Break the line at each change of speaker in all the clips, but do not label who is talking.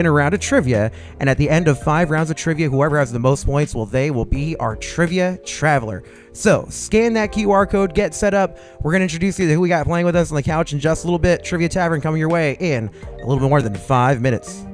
in a round of trivia, and at the end of 5 rounds of trivia, whoever has the most points, they will be our trivia traveler. So scan that QR code, get set up. We're going to introduce you to who we got playing with us on the couch in just a little bit. Trivia Tavern coming your way in a little bit more than 5 minutes.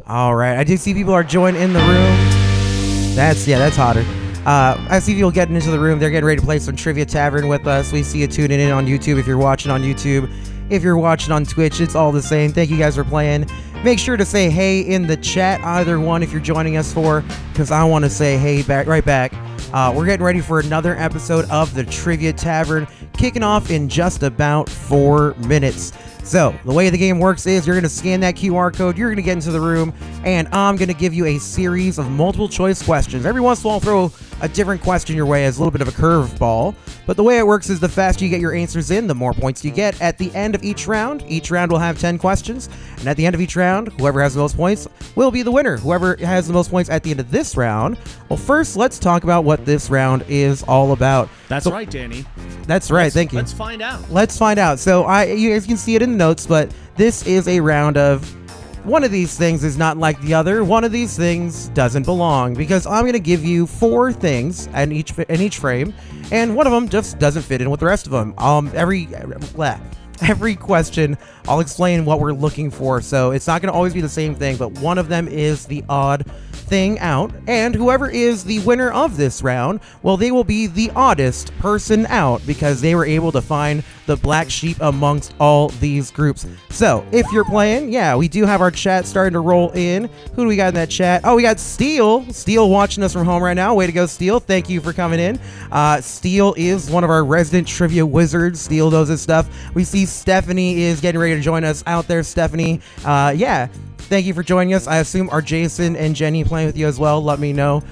All right, I do see people are joining in the room. That's hotter. I see people getting into the room. They're getting ready to play some Trivia Tavern with us. We see you tuning in on YouTube if you're watching on YouTube. If you're watching on Twitch, it's all the same. Thank you guys for playing. Make sure to say hey in the chat, either one if you're joining us because I want to say hey right back. We're getting ready for another episode of the Trivia Tavern, kicking off in just about 4 minutes. So, the way the game works is you're going to scan that QR code, you're going to get into the room, and I'm going to give you a series of multiple choice questions. Every once in a while, I'll throw a different question your way as a little bit of a curveball. But the way it works is the faster you get your answers in, the more points you get. At the end of each round will have 10 questions. And at the end of each round, whoever has the most points will be the winner. Whoever has the most points at the end of this round. Well, first, let's talk about what this round is all about.
That's right, Danny.
That's right, thank you.
Let's find out.
Let's find out. So you guys can see it in the notes, but this is a round of one of these things is not like the other. One of these things doesn't belong because I'm going to give you 4 things in each frame, and one of them just doesn't fit in with the rest of them. Every question, I'll explain what we're looking for. So it's not going to always be the same thing, but one of them is the odd thing out, and whoever is the winner of this round, well, they will be the oddest person out because they were able to find the black sheep amongst all these groups. So if you're playing, we do have our chat starting to roll in. Who do we got in that chat? Oh, we got Steel watching us from home right now. Way to go, Steel. Thank you for coming in. Steel is one of our resident trivia wizards. Steel knows his stuff. We see Stephanie is getting ready to join us out there. Stephanie, thank you for joining us. I assume are Jason and Jenny playing with you as well? Let me know.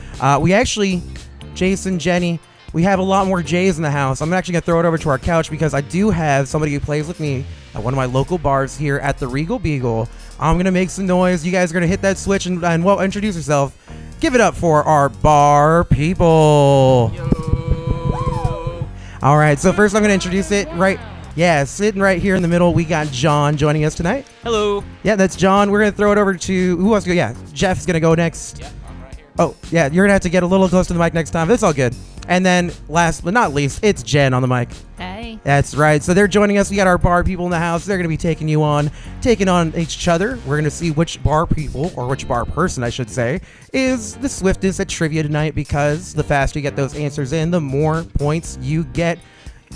Jason, Jenny, we have a lot more J's in the house. I'm actually going to throw it over to our couch because I do have somebody who plays with me at one of my local bars here at the Regal Beagle. I'm going to make some noise. You guys are going to hit that switch and introduce yourself. Give it up for our bar people. Yo. All right, so first I'm going to introduce it right. Yeah, sitting right here in the middle, we got John joining us tonight.
Hello.
Yeah, that's John. We're going to throw it over to, who wants to go? Yeah, Jeff's going to go next.
Yeah, I'm right here.
Oh, yeah, you're going to have to get a little close to the mic next time. That's all good. And then last but not least, it's Jen on the mic.
Hey.
That's right. So they're joining us. We got our bar people in the house. They're going to be taking on each other. We're going to see which bar people, or which bar person, I should say, is the swiftest at trivia tonight because the faster you get those answers in, the more points you get.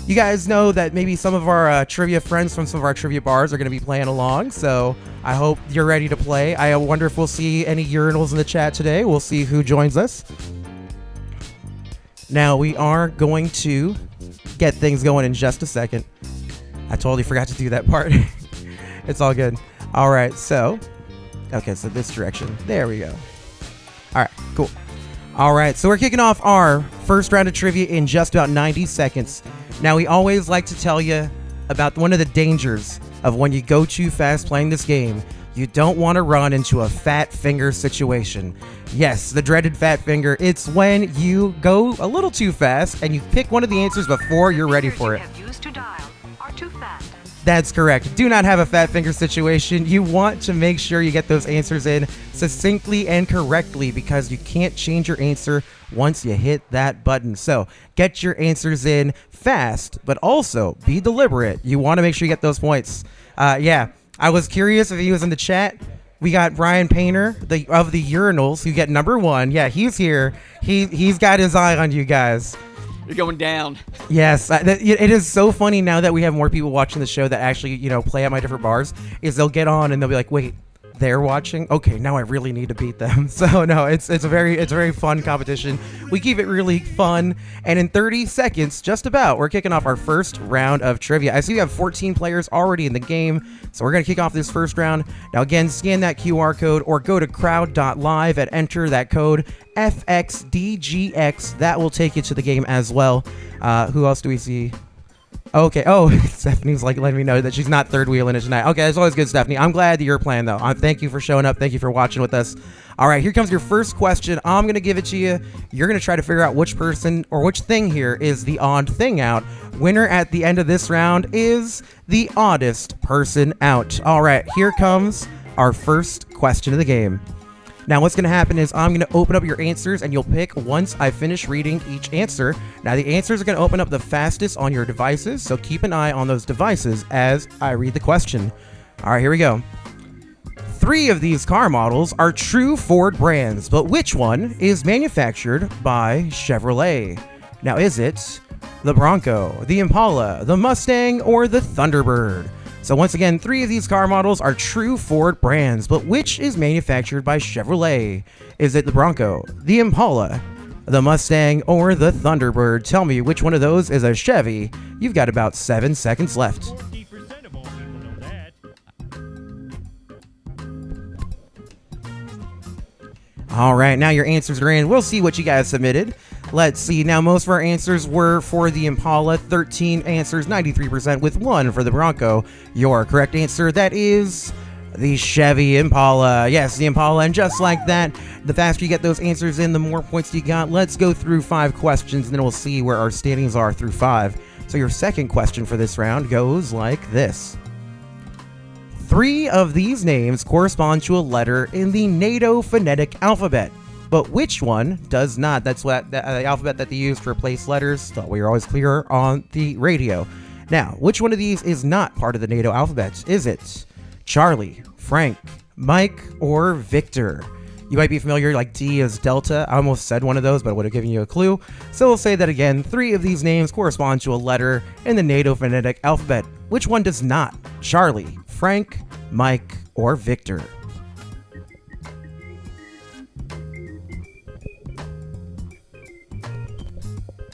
You guys know that maybe some of our trivia friends from some of our trivia bars are going to be playing along, so I hope you're ready to play. I wonder if we'll see any urinals in the chat today. We'll see who joins us. Now, we are going to get things going in just a second. I totally forgot to do that part. It's all good. All right, so this direction. There we go. All right, cool. All right, so we're kicking off our first round of trivia in just about 90 seconds. Now, we always like to tell you about one of the dangers of when you go too fast playing this game. You don't want to run into a fat finger situation. Yes, the dreaded fat finger. It's when you go a little too fast and you pick one of the answers before you're ready for it. That's correct. Do not have a fat finger situation. You want to make sure you get those answers in succinctly and correctly because you can't change your answer once you hit that button. So get your answers in fast, but also be deliberate. You want to make sure you get those points. I was curious if he was in the chat. We got Brian Painter of the urinals who get number 1. Yeah, he's here. He's got his eye on you guys.
You're going down.
Yes, it is so funny now that we have more people watching the show that actually, play at my different bars, is they'll get on and they'll be like, wait, they're watching? Okay, now I really need to beat them. So no, it's a very fun competition. We keep it really fun. And in 30 seconds, just about, we're kicking off our first round of trivia. I see we have 14 players already in the game, so we're going to kick off this first round. Now again, scan that QR code or go to crowd.live and enter that code FXDGX. That will take you to the game as well. Who else do we see? Okay. Oh, Stephanie's like letting me know that she's not third wheeling it tonight. Okay, that's always good, Stephanie. I'm glad that you're playing though. Thank you for showing up. Thank you for watching with us. All right, here comes your first question. I'm going to give it to you. You're going to try to figure out which person or which thing here is the odd thing out. Winner at the end of this round is the oddest person out. All right, here comes our first question of the game. Now, what's going to happen is I'm going to open up your answers, and you'll pick once I finish reading each answer. Now, the answers are going to open up the fastest on your devices, so keep an eye on those devices as I read the question. All right, here we go. 3 of these car models are true Ford brands, but which one is manufactured by Chevrolet? Now, is it the Bronco, the Impala, the Mustang, or the Thunderbird? So once again, 3 of these car models are true Ford brands, but which is manufactured by Chevrolet? Is it the Bronco, the Impala, the Mustang, or the Thunderbird? Tell me which one of those is a Chevy. You've got about 7 seconds left.
40% of all people know that.
All right, now your answers are in. We'll see what you guys submitted. Let's see. Now, most of our answers were for the Impala. 13 answers, 93%, with 1 for the Bronco. Your correct answer, that is the Chevy Impala. Yes, the Impala. And just like that, the faster you get those answers in, the more points you got. Let's go through 5 questions, and then we'll see where our standings are through 5. So your second question for this round goes like this. 3 of these names correspond to a letter in the NATO phonetic alphabet. But which one does not? That's what the alphabet that they use to replace letters. Thought we were always clear on the radio. Now, which one of these is not part of the NATO alphabet? Is it Charlie, Frank, Mike, or Victor? You might be familiar, like D is Delta. I almost said one of those, but I would have given you a clue. So we'll say that again. 3 of these names correspond to a letter in the NATO phonetic alphabet. Which one does not? Charlie, Frank, Mike, or Victor?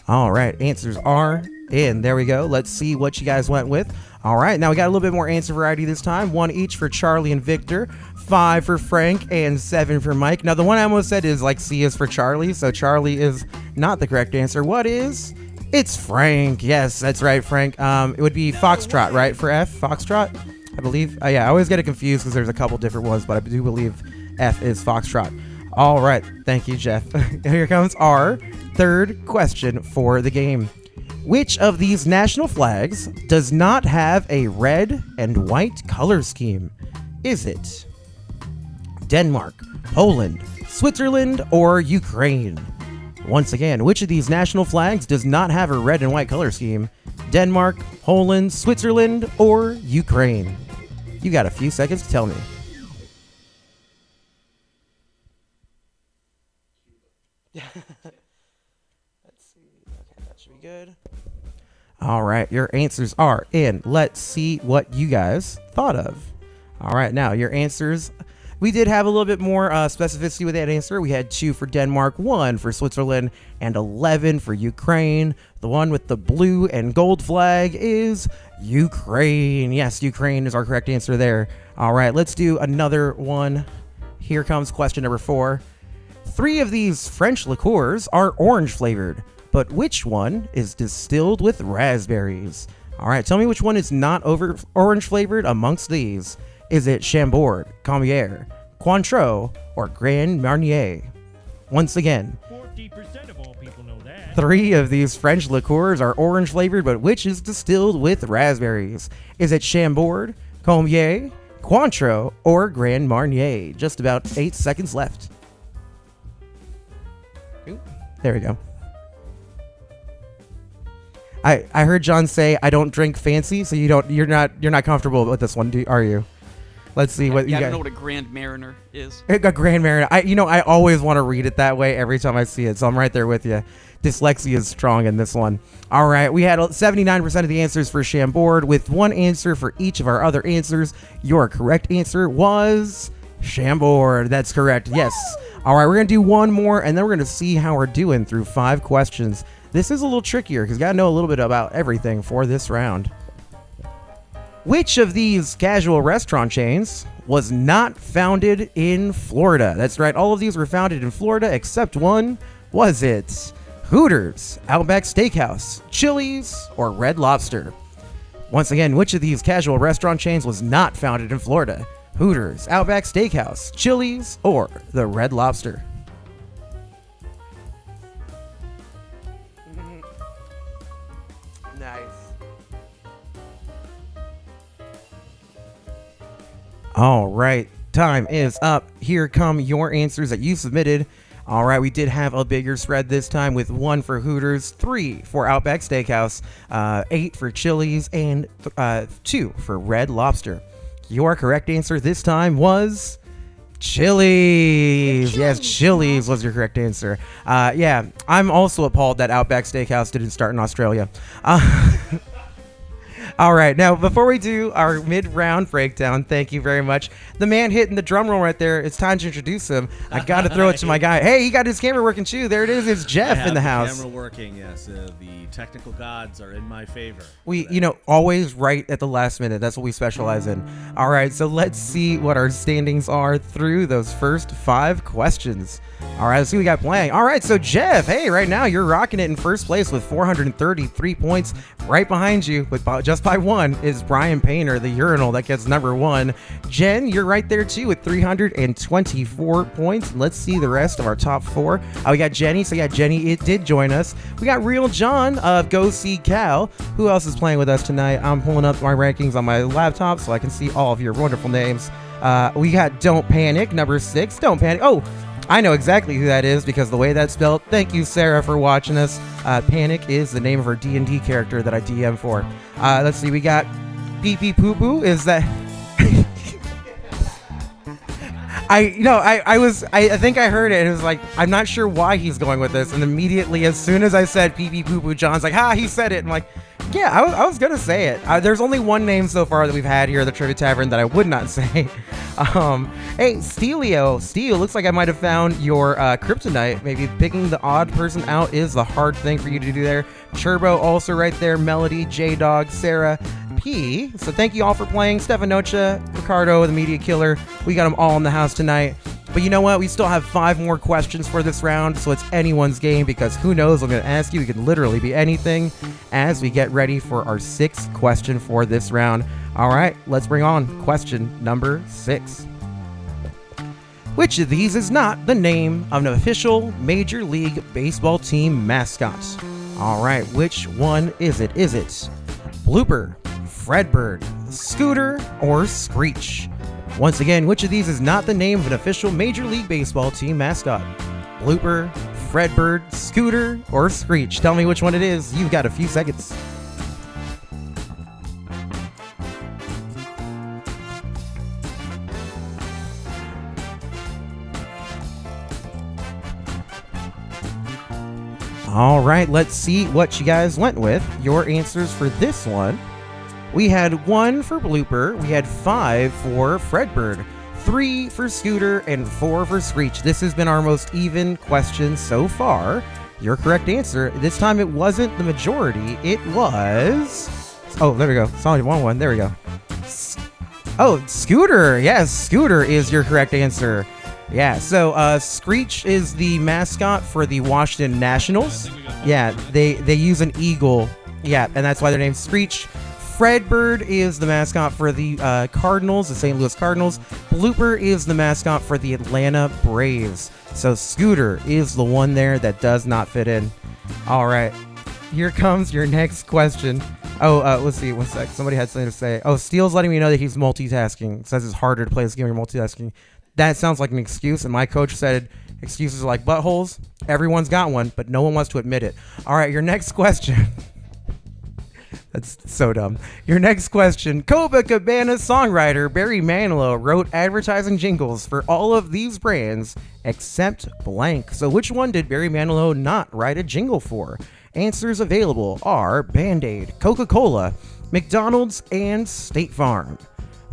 All right, answers are in. There we go. Let's see what you guys went with. All right, now we got a little bit more answer variety this time. 1 each for Charlie and Victor, 5 for Frank, and 7 for Mike. Now, the one I almost said is like C is for Charlie, so Charlie is not the correct answer. What is? It's Frank. Yes, that's right, Frank. It would be Foxtrot, right, for F? Foxtrot, I believe. Yeah, I always get it confused because there's a couple different ones, but I do believe F is Foxtrot. All right, thank you, Jeff. Here comes our third question for the game. Which of these national flags does not have a red and white color scheme? Is it Denmark, Poland, Switzerland, or Ukraine? Once again, which of these national flags does not have a red and white color scheme? Denmark, Poland, Switzerland, or Ukraine? You got a few seconds to tell me. Let's see. Okay, that should be good. All right, your answers are in. Let's see what you guys thought of. All right, now your answers. We did have a little bit more specificity with that answer. We had 2 for Denmark, 1 for Switzerland, and 11 for Ukraine. The one with the blue and gold flag is Ukraine. Yes, Ukraine is our correct answer there. All right, let's do another one. Here comes question number 4. 3 of these French liqueurs are orange flavored, but which one is distilled with raspberries? All right, tell me which one is not orange flavored amongst these. Is it Chambord, Commier, Cointreau, or Grand Marnier? Once again,
40% of all people know that.
3 of these French liqueurs are orange flavored, but which is distilled with raspberries? Is it Chambord, Commier, Cointreau, or Grand Marnier? Just about 8 seconds left. Ooh, there we go. I heard John say I don't drink fancy, so you're not comfortable with this one, are you? Let's see what you
I
got.
don't know what a Grand Mariner is.
A Grand Mariner. I always want to read it that way every time I see it, so I'm right there with you. Dyslexia is strong in this one. All right, we had 79% of the answers for Chambord with one answer for each of our other answers. Your correct answer was Chambord. That's correct. Yes. All right, we're going to do one more, and then we're going to see how we're doing through 5 questions. This is a little trickier because you got to know a little bit about everything for this round. Which of these casual restaurant chains was not founded in Florida? That's right, all of these were founded in Florida except one. Was it Hooters, Outback Steakhouse, Chili's, or Red Lobster? Once again, which of these casual restaurant chains was not founded in Florida? Hooters, Outback Steakhouse, Chili's, or the Red Lobster? Nice. All right, time is up. Here come your answers that you submitted. All right, we did have a bigger spread this time with 1 for Hooters, 3 for Outback Steakhouse, 8 for Chili's, and 2 for Red Lobster. Your correct answer this time was Chili's. Yes, Chili's was your correct answer. Yeah, I'm also appalled that Outback Steakhouse didn't start in Australia. All right, now before we do our mid-round breakdown, thank you very much. The man hitting the drum roll right there, it's time to introduce him. I got to throw it to my guy. Hey, he got his camera working too. There it is. It's Jeff in the house.
Camera working, yes. The technical gods are in my favor.
We, always right at the last minute. That's what we specialize in. All right, so let's see what our standings are through those first 5 questions. All right, let's see what we got playing. All right, so Jeff, hey, right now you're rocking it in first place with 433 points. Right behind you, with just by 1, is Brian Painter, the urinal, that gets number 1. Jen, you're right there too with 324 points. Let's see the rest of our top 4. We got Jenny. So yeah, Jenny, it did join us. We got Real John of Go See Cal. Who else is playing with us tonight? I'm pulling up my rankings on my laptop so I can see all of your wonderful names. We got Don't Panic, number 6. Don't Panic. Oh, I know exactly who that is because the way that's spelled. Thank you, Sarah, for watching us. Panic is the name of her D&D character that I DM for. Let's see, we got Pee Pee Poo Poo. Is that... I think I heard it. It was like, I'm not sure why he's going with this. And immediately, as soon as I said Pee Pee Poo Poo, John's like, he said it. I'm like, yeah, I was going to say it. There's only one name so far that we've had here at the Trivia Tavern that I would not say. Hey, Steelio. Steel, looks like I might have found your kryptonite. Maybe picking the odd person out is the hard thing for you to do there. Turbo also right there. Melody, J-Dog, Sarah, P. So thank you all for playing. Stefanocha, Ricardo, the Media Killer. We got them all in the house tonight. But you know what? We still have 5 more questions for this round, so it's anyone's game because who knows what I'm going to ask you. It could literally be anything as we get ready for our 6th question for this round. All right, let's bring on question number 6. Which of these is not the name of an official Major League Baseball team mascot? All right, which one is it? Is it Blooper, Fredbird, Scooter, or Screech? Once again, which of these is not the name of an official Major League Baseball team mascot? Blooper, Fredbird, Scooter, or Screech? Tell me which one it is. You've got a few seconds. All right, let's see what you guys went with. Your answers for this one. We had 1 for Blooper, we had 5 for Fredbird, 3 for Scooter, and 4 for Screech. This has been our most even question so far. Your correct answer, this time it wasn't the majority, it was... Oh, there we go. It's only one. There we go. Scooter. Yes, Scooter is your correct answer. Yeah, so Screech is the mascot for the Washington Nationals. Yeah, they use an eagle. Yeah, and that's why their name's Screech. Fredbird is the mascot for the Cardinals, the St. Louis Cardinals. Blooper is the mascot for the Atlanta Braves. So Scooter is the one there that does not fit in. All right, here comes your next question. Let's see, one sec. Somebody had something to say. Steele's letting me know that he's multitasking. It says it's harder to play this game when you're multitasking. That sounds like an excuse, and my coach said excuses are like buttholes. Everyone's got one, but no one wants to admit it. All right, your next question. That's so dumb. Your next question. Copacabana songwriter Barry Manilow wrote advertising jingles for all of these brands except blank. So which one did Barry Manilow not write a jingle for? Answers available are Band-Aid, Coca-Cola, McDonald's, and State Farm.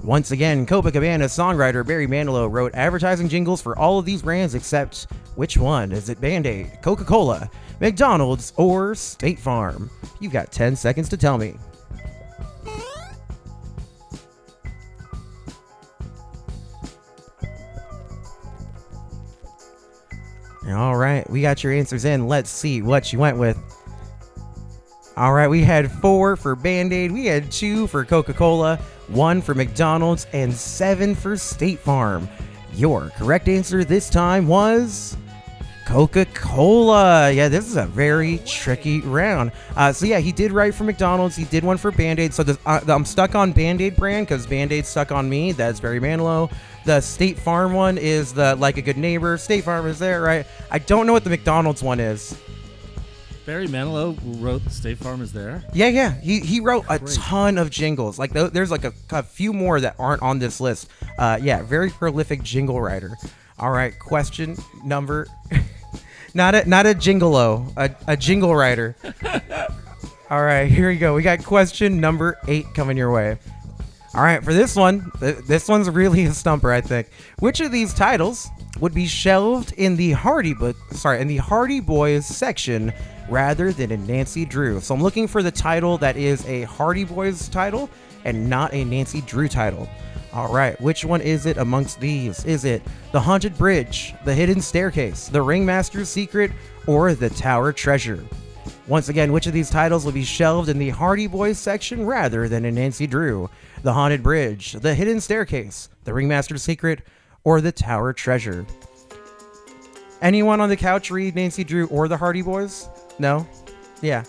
Once again, Copacabana songwriter Barry Manilow wrote advertising jingles for all of these brands except which one? Is it Band-Aid, Coca-Cola, McDonald's, or State Farm? You've got 10 seconds to tell me. All right, we got your answers in. Let's see what you went with. All right, we had 4 for Band-Aid, we had 2 for Coca-Cola, 1 for McDonald's, and 7 for State Farm. Your correct answer this time was Coca-Cola. Yeah, this is a very tricky round. So yeah, he did write for McDonald's. He did one for Band-Aid. So I'm stuck on Band-Aid brand because Band-Aid stuck on me. That's Barry Manilow. The State Farm one is the Like a Good Neighbor. State Farm is there, right? I don't know what the McDonald's one is.
Barry Manilow wrote State Farm is there?
Yeah. He wrote a ton of jingles. Like there's like a few more that aren't on this list. Yeah, very prolific jingle writer. All right, question number... Not a gingolo, a jingle writer. All right, here we go. We got question number 8 coming your way. All right, for this one, this one's really a stumper, I think. Which of these titles would be shelved in the Hardy Boys section rather than in Nancy Drew? So I'm looking for the title that is a Hardy Boys title and not a Nancy Drew title. All right, which one is it amongst these? Is it The Haunted Bridge, The Hidden Staircase, The Ringmaster's Secret, or The Tower Treasure? Once again, which of these titles will be shelved in the Hardy Boys section rather than in Nancy Drew? The Haunted Bridge, The Hidden Staircase, The Ringmaster's Secret, or The Tower Treasure? Anyone on the couch read Nancy Drew or the Hardy Boys? No? Yeah.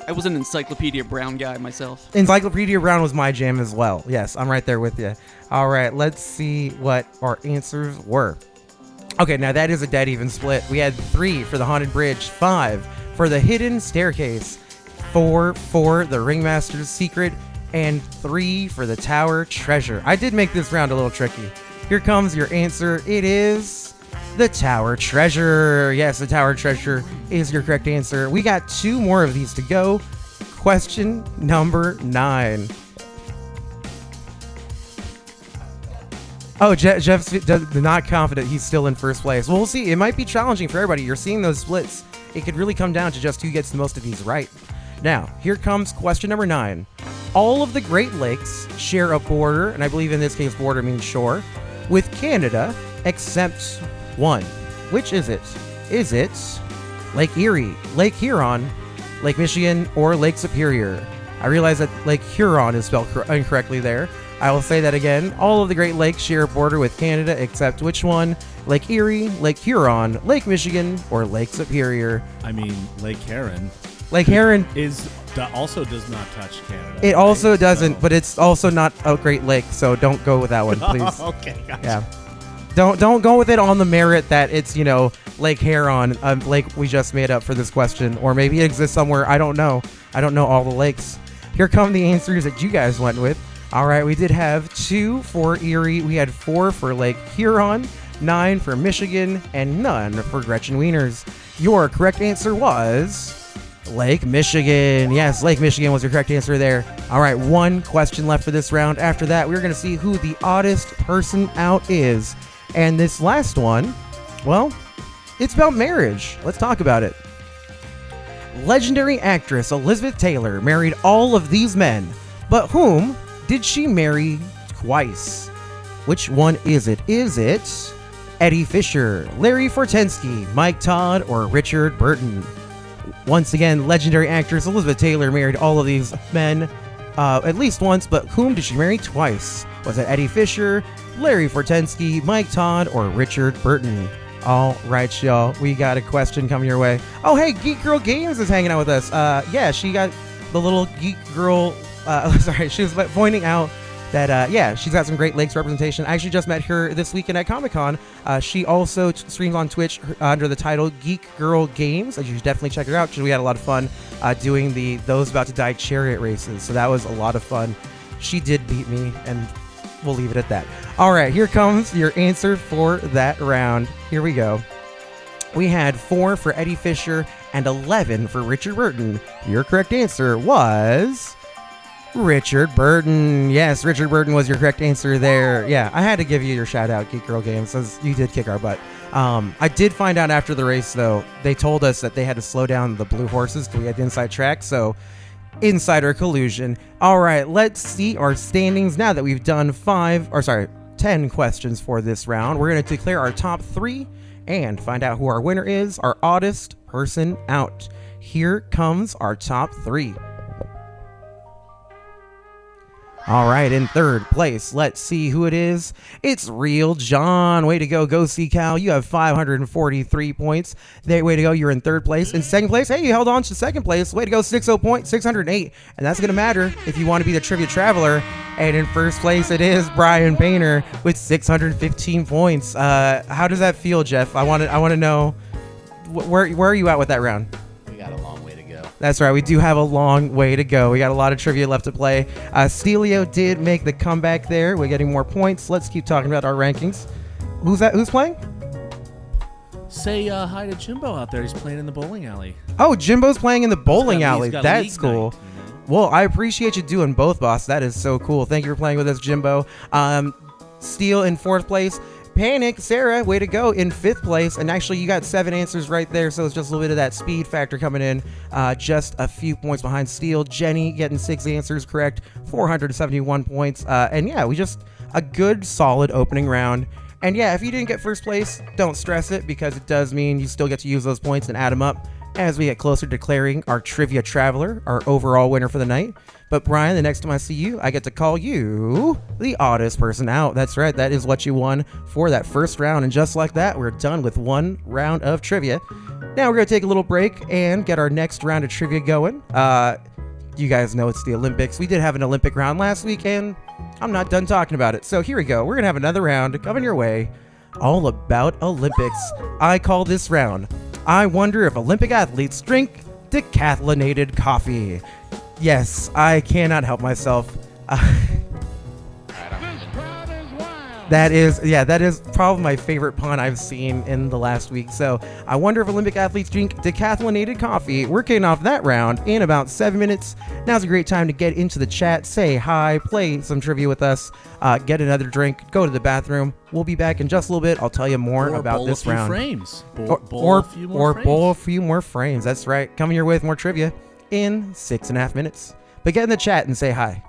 I was an Encyclopedia Brown guy myself.
Encyclopedia Brown was my jam as well. Yes, I'm right there with you. All right, let's see what our answers were. Okay, now that is a dead even split. We had 3 for the Haunted Bridge, 5 for the Hidden Staircase, 4 for the Ringmaster's Secret, and 3 for the Tower Treasure. I did make this round a little tricky. Here comes your answer. It is the Tower Treasure. Yes, the Tower Treasure is your correct answer. We got 2 more of these to go. Question number 9. Oh, Jeff's not confident he's still in first place. Well, we'll see. It might be challenging for everybody. You're seeing those splits. It could really come down to just who gets the most of these right. Now, here comes question number 9. All of the Great Lakes share a border, and I believe in this case border means shore, with Canada except one. Which is it? Is it Lake Erie, Lake Huron, Lake Michigan, or Lake Superior? I realize that Lake Huron is spelled incorrectly there. I will say that again. All of the Great Lakes share a border with Canada except which one? Lake Erie, Lake Huron, Lake Michigan, or Lake Superior?
I mean, Lake Huron.
Lake Huron
also does not touch Canada.
It also doesn't, but it's also not a Great Lake, so don't go with that one, please.
Okay, gotcha.
Yeah. Don't go with it on the merit that it's, Lake Huron, a lake we just made up for this question, or maybe it exists somewhere. I don't know. I don't know all the lakes. Here come the answers that you guys went with. All right, we did have 2 for Erie. We had 4 for Lake Huron, 9 for Michigan, and none for Gretchen Wieners. Your correct answer was Lake Michigan. Yes, Lake Michigan was your correct answer there. All right, 1 question left for this round. After that, we're going to see who the oddest person out is. And this last one, well, it's about marriage. Let's talk about it. Legendary actress Elizabeth Taylor married all of these men, but whom did she marry twice? Which one is it? Is it Eddie Fisher, Larry Fortensky, Mike Todd, or Richard Burton? Once again, legendary actress Elizabeth Taylor married all of these men at least once, but whom did she marry twice? Was it Eddie Fisher, Larry Fortensky, Mike Todd, or Richard Burton? All right, y'all, we got a question coming your way. Oh, hey, Geek Girl Games is hanging out with us. Yeah, she got the little Geek Girl... sorry, she was pointing out that yeah, she's got some great Lakes representation. I actually just met her this weekend at Comic-Con. She also streams on Twitch under the title Geek Girl Games. You should definitely check her out because we had a lot of fun doing the Those About to Die chariot races. So that was a lot of fun. She did beat me, and we'll leave it at that. All right, here comes your answer for that round. Here we go. We had 4 for Eddie Fisher and 11 for Richard Burton. Your correct answer was Richard Burton. Yes, Richard Burton was your correct answer there. Yeah, I had to give you your shout out, Geek Girl Games, since you did kick our butt. I did find out after the race, though, they told us that they had to slow down the blue horses because we had the inside track, so insider collusion. All right, let's see our standings now that we've done 10 questions for this round. We're going to declare our top 3 and find out who our winner is, our oddest person out. Here comes our top 3. All right, in third place, let's see who it is. It's Real John. Way to go, Go See Cal. You have 543 points. Way to go, you're in third place. In second place, hey, you held on to second place. Way to go, 608. And that's going to matter if you want to be the Trivia Traveler. And in first place, it is Brian Painter with 615 points. How does that feel, Jeff? I want to know, where are you at with that round?
We got a long way to go.
That's right. We do have a long way to go. We got a lot of trivia left to play. Stelio did make the comeback there. We're getting more points. Let's keep talking about our rankings. Who's playing?
Say hi to Jimbo out there. He's playing in the bowling alley.
Oh, Jimbo's playing in the bowling alley.
He's got
That's
league
cool.
night, you know?
Well, I appreciate you doing both, boss. That is so cool. Thank you for playing with us, Jimbo. Steel in fourth place. Panic, Sarah, way to go, in fifth place. And actually, you got 7 answers right there, so it's just a little bit of that speed factor coming in. Just a few points behind Steel. Jenny getting 6 answers correct, 471 points. And yeah, we just a good, solid opening round. And yeah, if you didn't get first place, don't stress it, because it does mean you still get to use those points and add them up as we get closer to declaring our Trivia Traveler, our overall winner for the night. But Brian, the next time I see you, I get to call you the oddest person out. That's right, that is what you won for that first round. And just like that, we're done with 1 round of trivia. Now we're going to take a little break and get our next round of trivia going. You guys know it's the Olympics. We did have an Olympic round last week, and I'm not done talking about it. So here we go. We're going to have another round coming your way, all about Olympics. I call this round, I wonder if Olympic athletes drink decathlonated coffee. Yes, I cannot help myself. That is probably my favorite pun I've seen in the last week. So I wonder if Olympic athletes drink decathlonated coffee. We're kicking off that round in about 7 minutes. Now's a great time to get into the chat, say hi, play some trivia with us, get another drink, go to the bathroom. We'll be back in just a little bit. I'll tell you more about this round.
Bowl a few more frames.
That's right. Coming your way with more trivia in 6.5 minutes. But get in the chat and say hi.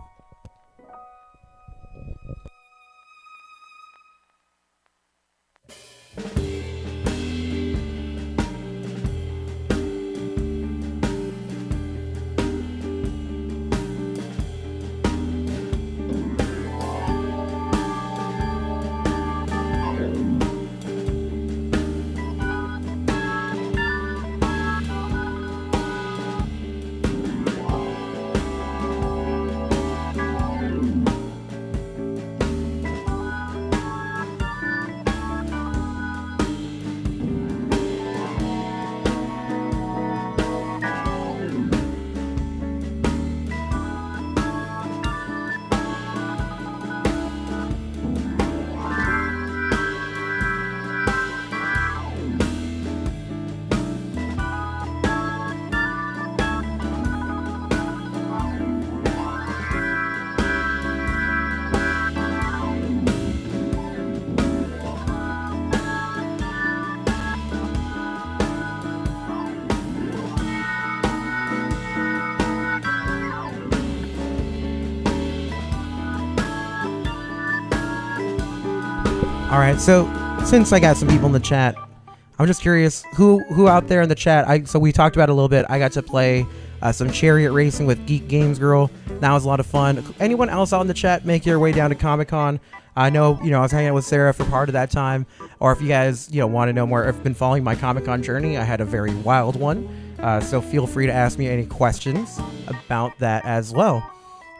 All right, so since I got some people in the chat, I'm just curious who out there in the chat. So we talked about it a little bit. I got to play some chariot racing with Geek Games Girl. That was a lot of fun. Anyone else out in the chat make your way down to Comic-Con? I know, I was hanging out with Sarah for part of that time. Or if you guys, want to know more, I've been following my Comic-Con journey. I had a very wild one. So feel free to ask me any questions about that as well.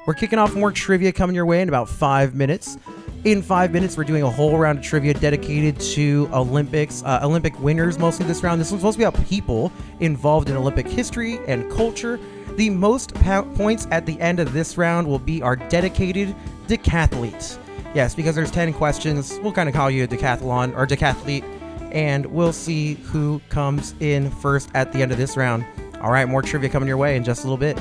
We're kicking off more trivia coming your way in about 5 minutes. In 5 minutes, we're doing a whole round of trivia dedicated to Olympics, Olympic winners mostly this round. This one's supposed to be about people involved in Olympic history and culture. The most points at the end of this round will be our dedicated decathlete. Yes, because there's 10 questions, we'll kind of call you a decathlon or decathlete, and we'll see who comes in first at the end of this round. All right, more trivia coming your way in just a little bit.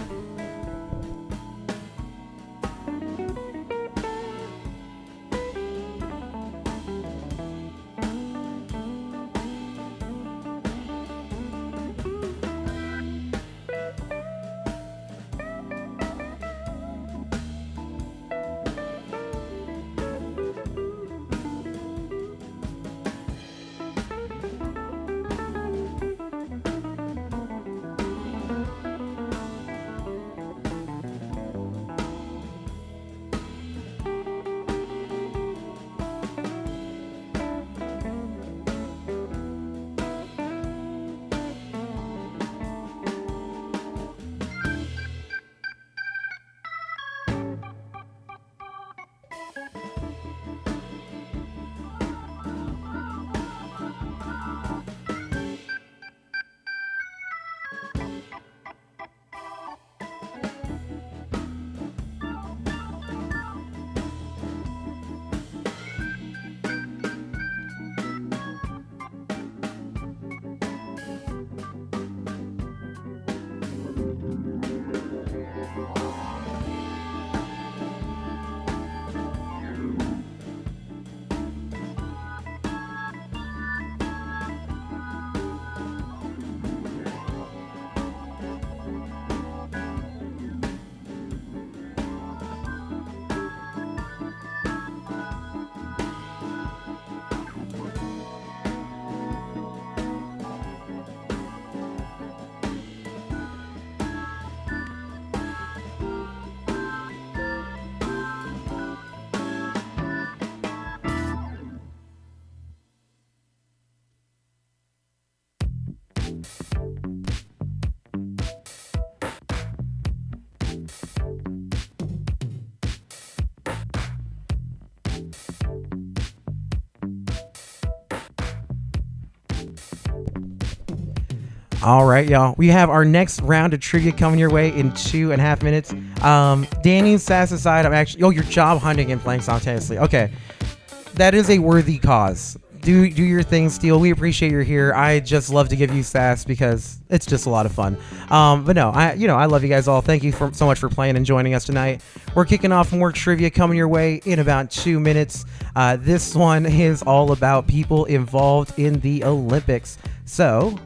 All right, y'all. We have our next round of trivia coming your way in 2.5 minutes. Danny, sass aside, I'm actually... Oh, you're job hunting and playing simultaneously. Okay. That is a worthy cause. Do your thing, Steel. We appreciate you're here. I just love to give you sass because it's just a lot of fun. But no, I love you guys all. Thank you so much for playing and joining us tonight. We're kicking off more trivia coming your way in about 2 minutes. This one is all about people involved in the Olympics. So...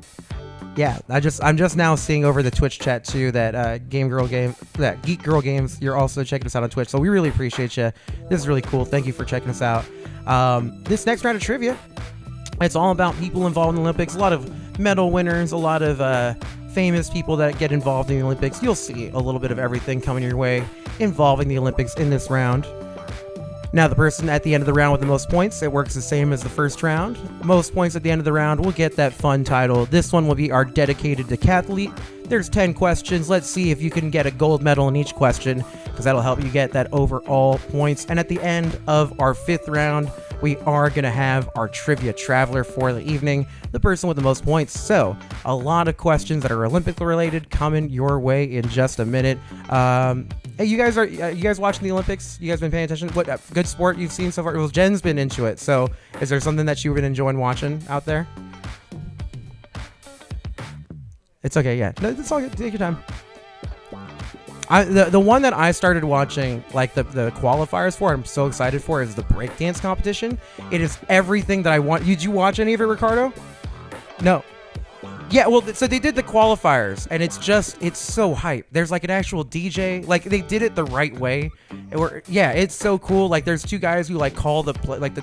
yeah, I'm just now seeing over the Twitch chat too that Geek Girl Games, you're also checking us out on Twitch. So we really appreciate you. This is really cool. Thank you for checking us out. This next round of trivia, it's all about people involved in the Olympics. A lot of medal winners, a lot of famous people that get involved in the Olympics. You'll see a little bit of everything coming your way involving the Olympics in this round. Now, the person at the end of the round with the most points, it works the same as the first round. Most points at the end of the round will get that fun title. This one will be our dedicated decathlete. There's 10 questions. Let's see if you can get a gold medal in each question, because that'll help you get that overall points. And at the end of our 5th round, we are going to have our trivia traveler for the evening, the person with the most points. So, a lot of questions that are Olympic related coming your way in just a minute. Hey, you guys watching the Olympics? You guys been paying attention? What good sport you've seen so far? Well, Jen's been into it. So, is there something that you've been enjoying watching out there? It's okay, yeah. No, it's all good. Take your time. The one that I started watching, like the qualifiers for, I'm so excited for, is the breakdance competition. It is everything that I want. Did you watch any of it, Ricardo? No. Yeah, well, so they did the qualifiers, and it's so hype. There's like an actual DJ, like they did it the right way. It's so cool. Like there's 2 guys who like call the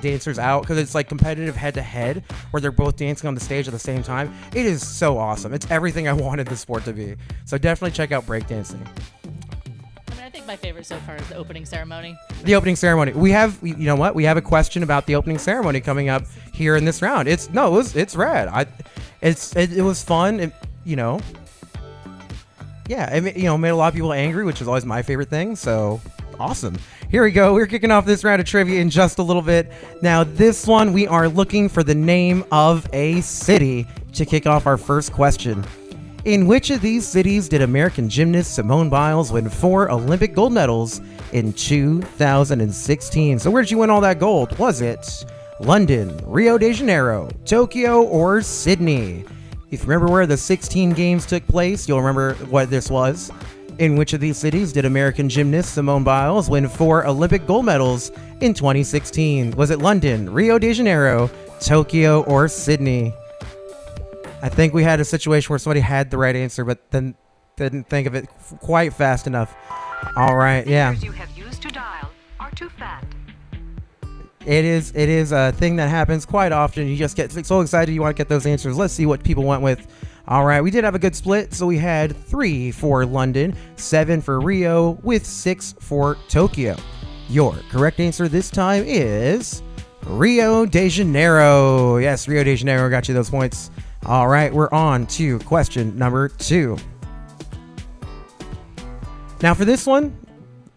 dancers out because it's like competitive head to head where they're both dancing on the stage at the same time. It is so awesome. It's everything I wanted the sport to be. So definitely check out breakdancing.
I think my favorite so far is the opening ceremony.
The opening ceremony. We have, you know what? We have a question about the opening ceremony coming up here in this round. It's rad. It was fun. Yeah, it made a lot of people angry, which is always my favorite thing. So awesome. Here we go. We're kicking off this round of trivia in just a little bit. Now, this one, we are looking for the name of a city to kick off our first question. In which of these cities did American gymnast Simone Biles win 4 Olympic gold medals in 2016? So where did you win all that gold? Was it London, Rio de Janeiro, Tokyo, or Sydney? If you remember where the 16 games took place, you'll remember what this was. In which of these cities did American gymnast Simone Biles win 4 Olympic gold medals in 2016? Was it London, Rio de Janeiro, Tokyo, or Sydney? I think we had a situation where somebody had the right answer, but then didn't think of it quite fast enough. All right, yeah.
You have used to dial are too fat.
It is a thing that happens quite often. You just get so excited you want to get those answers. Let's see what people went with. All right, we did have a good split. So we had 3 for London, 7 for Rio, with 6 for Tokyo. Your correct answer this time is Rio de Janeiro. Yes, Rio de Janeiro got you those points. All right, we're on to question number 2. Now for this one,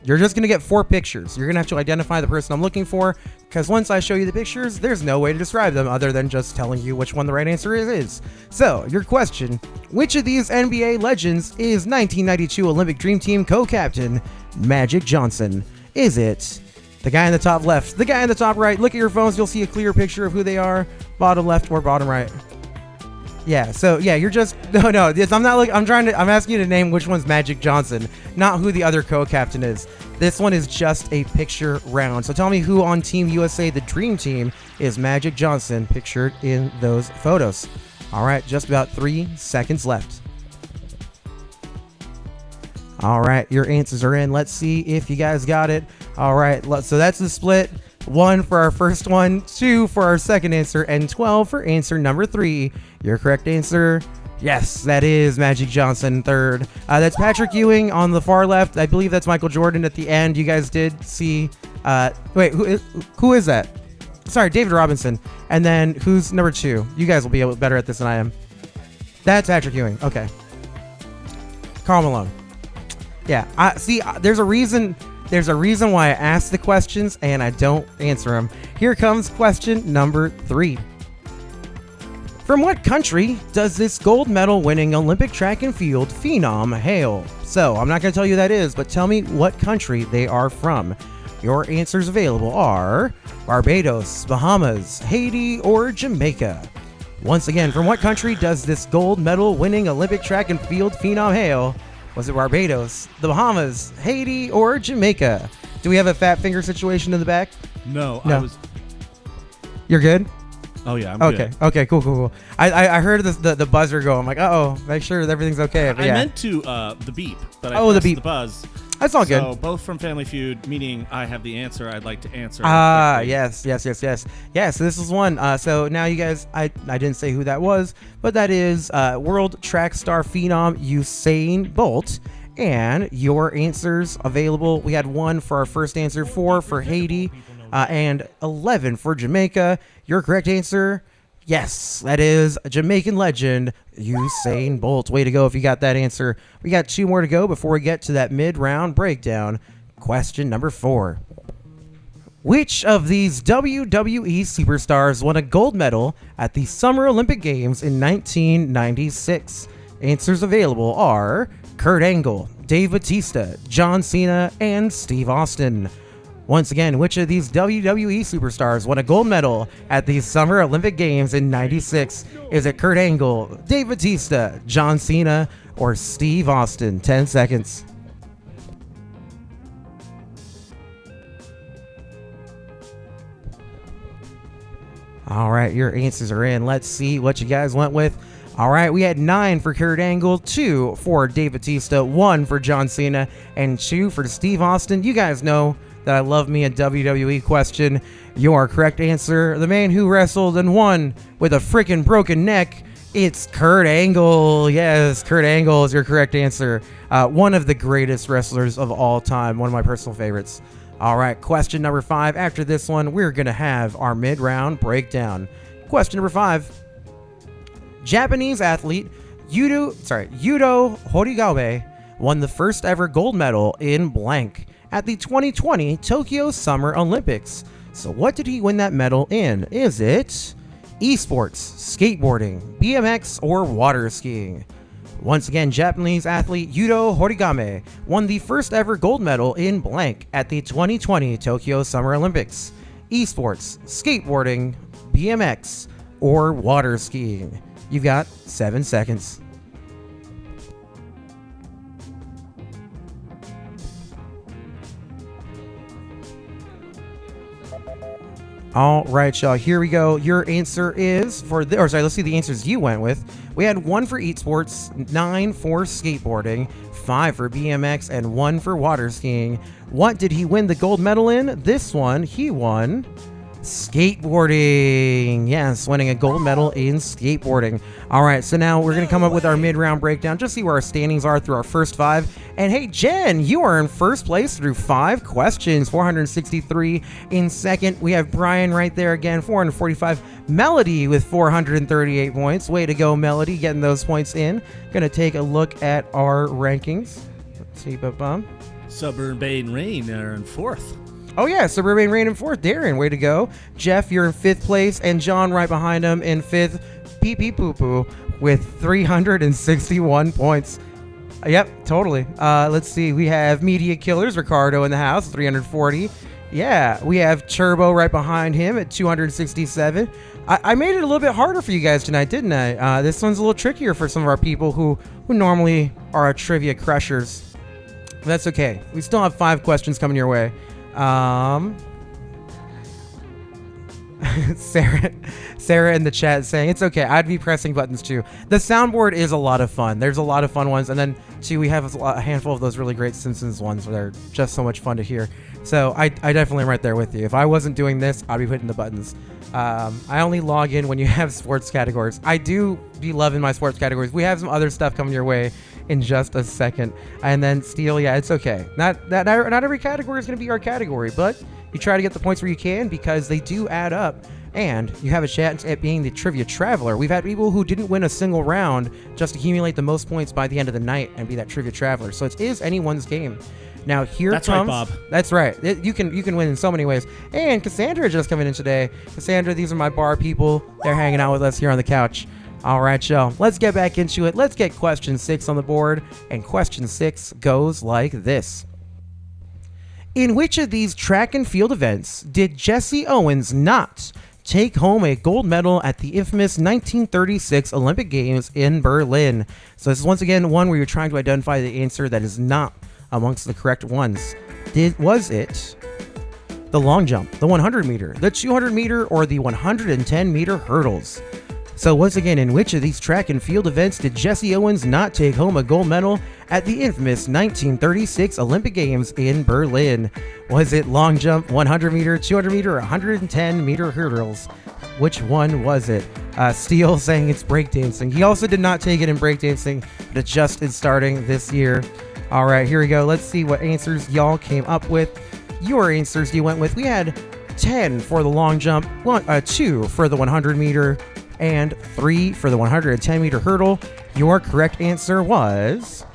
you're just going to get 4 pictures. You're going to have to identify the person I'm looking for, because once I show you the pictures, there's no way to describe them other than just telling you which one the right answer is. So, your question, which of these NBA legends is 1992 Olympic Dream Team co-captain Magic Johnson? Is it the guy in the top left, the guy in the top right? Look at your phones, you'll see a clear picture of who they are, bottom left or bottom right. Yeah, so yeah, you're just I'm asking you to name which one's Magic Johnson, not who the other co-captain is. This one is just a picture round. So tell me who on Team USA, the Dream Team, is Magic Johnson pictured in those photos. All right, just about 3 seconds left. All right, your answers are in. Let's see if you guys got it. All right, so that's the split. 1 for our first one, 2 for our second answer, and 12 for answer number 3. Your correct answer, yes, that is Magic Johnson third. That's Patrick Ewing on the far left. I believe that's Michael Jordan at the end. You guys did see, wait, who is that? Sorry, David Robinson. And then who's number 2? You guys will be better at this than I am. That's Patrick Ewing. Okay. Karl Malone. Yeah, there's a reason why I ask the questions and I don't answer them. Here comes question number 3. From what country does this gold medal winning Olympic track and field phenom hail? So, I'm not going to tell you who that is, but tell me what country they are from. Your answers available are Barbados, Bahamas, Haiti, or Jamaica. Once again, from what country does this gold medal winning Olympic track and field phenom hail? Was it Barbados, the Bahamas, Haiti, or Jamaica? Do we have a fat finger situation in the back?
No.
You're good?
Oh, yeah, I'm
okay.
good.
Okay, cool. I heard the buzzer go. I'm like, uh-oh, make sure everything's okay. But
I
yeah.
meant to the beep, but I
the
pressed
beep.
the buzz.
That's all good.
So both from Family Feud, meaning I have the answer. I'd like to answer.
Yes. Yeah, so this is one. So now you guys, I didn't say who that was, but that is world track star phenom Usain Bolt. And your answers available. We had 1 for our first answer, 4 for Haiti, and 11 for Jamaica. Your correct answer, yes, that is Jamaican legend Usain Bolt. Way to go if you got that answer. We got 2 more to go before we get to that mid-round breakdown. Question number 4. Which of these WWE superstars won a gold medal at the Summer Olympic Games in 1996? Answers available are Kurt Angle, Dave Bautista, John Cena, and Steve Austin. Once again, which of these WWE superstars won a gold medal at the Summer Olympic Games in 96? Is it Kurt Angle, Dave Bautista, John Cena, or Steve Austin? 10 seconds. All right, your answers are in. Let's see what you guys went with. All right, we had 9 for Kurt Angle, 2 for Dave Bautista, 1 for John Cena, and 2 for Steve Austin. You guys know that I love me a WWE question. Your correct answer, the man who wrestled and won with a freaking broken neck, it's Kurt Angle. Yes, Kurt Angle is your correct answer. One of the greatest wrestlers of all time, one of my personal favorites. All right, question number 5. After this one, we're going to have our mid-round breakdown. Question number 5. Japanese athlete Yudo Horigabe won the first ever gold medal in blank at the 2020 Tokyo Summer Olympics? So what did he win that medal in? Is it esports, skateboarding, BMX, or water skiing? Once again, Japanese athlete Yuto Horigame won the first ever gold medal in blank at the 2020 Tokyo Summer Olympics. Esports, skateboarding, BMX, or water skiing. You've got 7 seconds. All right, y'all, here we go. Your answer is let's see the answers you went with. We had 1 for esports, 9 for skateboarding, 5 for BMX, and 1 for water skiing. What did he win the gold medal in? This one, he won skateboarding. Yes, winning a gold medal in skateboarding. All right, so now we're going to come up with our mid-round breakdown, just see where our standings are through our first 5. And hey, Jen, you are in first place through 5 questions, 463 in second. We have Brian right there again, 445. Melody with 438 points. Way to go, Melody, getting those points in. Going to take a look at our rankings. Let's see,
Suburban Rain are in 4th.
Oh yeah, Suburban Rain in 4th. Darren, way to go. Jeff, you're in 5th place, and John right behind him in 5th. Pee pee poo poo with 361 points. Yep, totally. Let's see. We have Media Killers, Ricardo in the house, 340. Yeah, we have Turbo right behind him at 267. I made it a little bit harder for you guys tonight, didn't I? This one's a little trickier for some of our people who normally are our trivia crushers. That's okay. We still have 5 questions coming your way. Sarah in the chat saying it's okay, I'd be pressing buttons too. The soundboard is a lot of fun. There's a lot of fun ones, and then too we have a handful of those really great Simpsons ones where they're just so much fun to hear. So I definitely am right there with you. If I wasn't doing this, I'd be hitting the buttons. I only log in when you have sports categories. I do be loving my sports categories. We have some other stuff coming your way in just a second. And then Steel, yeah, it's okay. Not every category is going to be our category, but you try to get the points where you can because they do add up. And you have a chance at being the Trivia Traveler. We've had people who didn't win a single round just accumulate the most points by the end of the night and be that Trivia Traveler. So it is anyone's game. Now That's right,
Bob.
That's right. You can win in so many ways. And Cassandra just coming in today. Cassandra, these are my bar people. They're hanging out with us here on the couch. All right, y'all. Let's get back into it. Let's get question 6 on the board. And question 6 goes like this. In which of these track and field events did Jesse Owens not take home a gold medal at the infamous 1936 Olympic Games in Berlin? So this is once again one where you're trying to identify the answer that is not amongst the correct ones. Was it the long jump, the 100 meter, the 200 meter, or the 110 meter hurdles? So once again, in which of these track and field events did Jesse Owens not take home a gold medal at the infamous 1936 Olympic Games in Berlin? Was it long jump, 100 meter, 200 meter, or 110 meter hurdles? Which one was it? Steele saying it's breakdancing. He also did not take it in breakdancing, but it just is starting this year. All right, here we go. Let's see what answers y'all came up with. Your answers you went with. We had 10 for the long jump, 2 for the 100 meter, and 3 for the 110 meter hurdle. Your correct answer was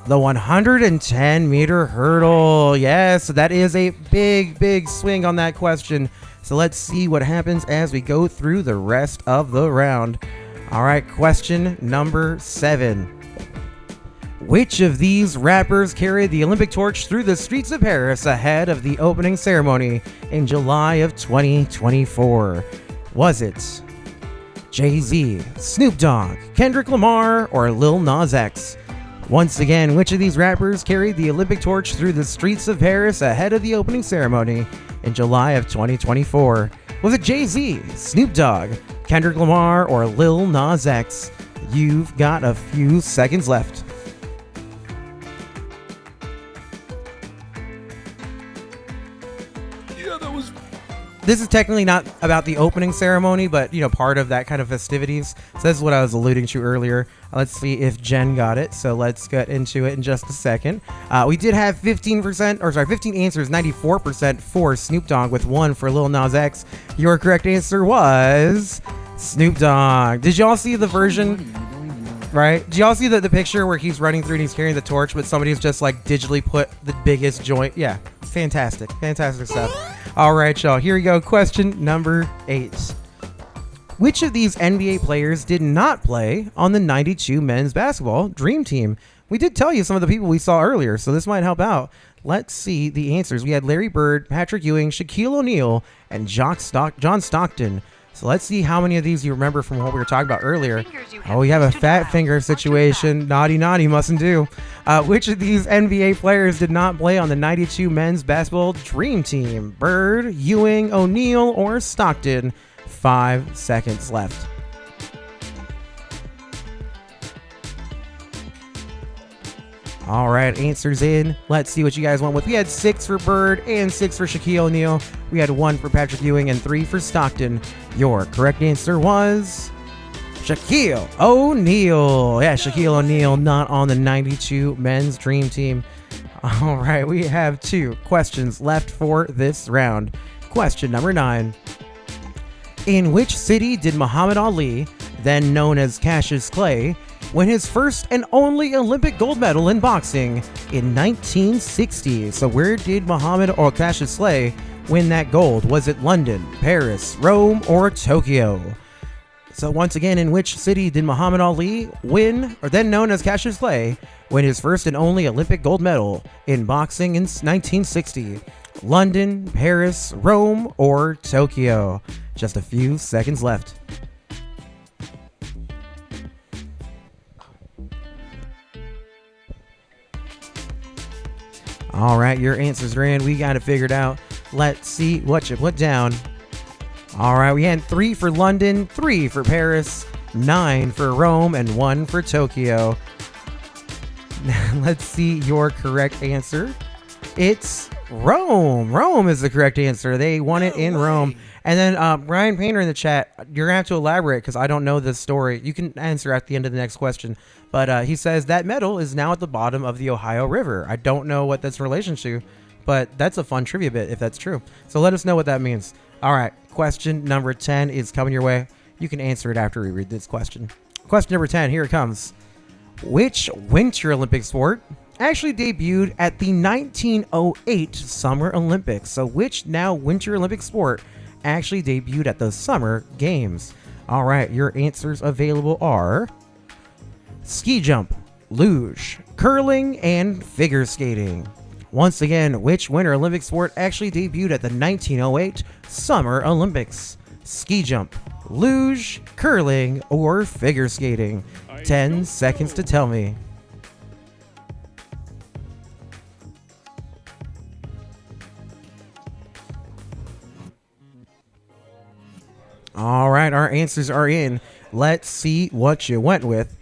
the 110 meter hurdle. Yes, that is a big swing on that question. So let's see what happens as we go through the rest of the round. All right, question number 7. Which of these rappers carried the Olympic torch through the streets of Paris ahead of the opening ceremony in July of 2024? Was it Jay-Z, Snoop Dogg, Kendrick Lamar, or Lil Nas X? Once again, which of these rappers carried the Olympic torch through the streets of Paris ahead of the opening ceremony in July of 2024? Was it Jay-Z, Snoop Dogg, Kendrick Lamar, or Lil Nas X? You've got a few seconds left. This is technically not about the opening ceremony, but, part of that kind of festivities. So this is what I was alluding to earlier. Let's see if Jen got it. So let's get into it in just a second. We did have 15 answers, 94% for Snoop Dogg with 1 for Lil Nas X. Your correct answer was Snoop Dogg. Did y'all see the version Right? Do y'all see the picture where he's running through and he's carrying the torch, but somebody's just like digitally put the biggest joint? Yeah, fantastic stuff. All right, y'all, here we go. Question number 8. Which of these NBA players did not play on the 92 men's basketball dream team? We did tell you some of the people we saw earlier, so this might help out. Let's see the answers. We had Larry Bird, Patrick Ewing, Shaquille O'Neal, and John Stockton. So let's see how many of these you remember from what we were talking about earlier. Oh, we have a fat finger situation. Naughty, mustn't do. Which of these NBA players did not play on the 92 men's basketball dream team? Bird, Ewing, O'Neal, or Stockton? 5 seconds left. All right, answers in. Let's see what you guys went with. We had 6 for Bird and 6 for Shaquille O'Neal. We had 1 for Patrick Ewing and 3 for Stockton. Your correct answer was Shaquille O'Neal. Yeah, Shaquille O'Neal not on the 92 men's dream team. All right, we have 2 questions left for this round. Question number 9. In which city did Muhammad Ali, then known as Cassius Clay, win his first and only Olympic gold medal in boxing in 1960? So where did Muhammad or Cassius Clay win that gold? Was it London, Paris, Rome, or Tokyo? So once again, in which city did Muhammad Ali win, or then known as Cassius Clay, win his first and only Olympic gold medal in boxing in 1960? London, Paris, Rome, or Tokyo? Just a few seconds left. All right, your answers are in. We got it figured out. Let's see what you put down. All right, we had 3 for London, 3 for Paris, 9 for Rome, and 1 for Tokyo. Let's see your correct answer. It's Rome. Rome is the correct answer. They won it in Rome. And then Ryan Painter in the chat, you're going to have to elaborate because I don't know this story. You can answer at the end of the next question. But he says that medal is now at the bottom of the Ohio River. I don't know what that's in relation to, but that's a fun trivia bit if that's true. So let us know what that means. All right, question number 10 is coming your way. You can answer it after we read this question. Question number 10, here it comes. Which Winter Olympic sport actually debuted at the 1908 Summer Olympics? So which now Winter Olympic sport actually debuted at the Summer Games? All right, your answers available are ski jump, luge, curling, and figure skating. Once again, which Winter Olympic sport actually debuted at the 1908 Summer Olympics? Ski jump, luge, curling, or figure skating? 10 seconds to tell me. All right, our answers are in. Let's see what you went with.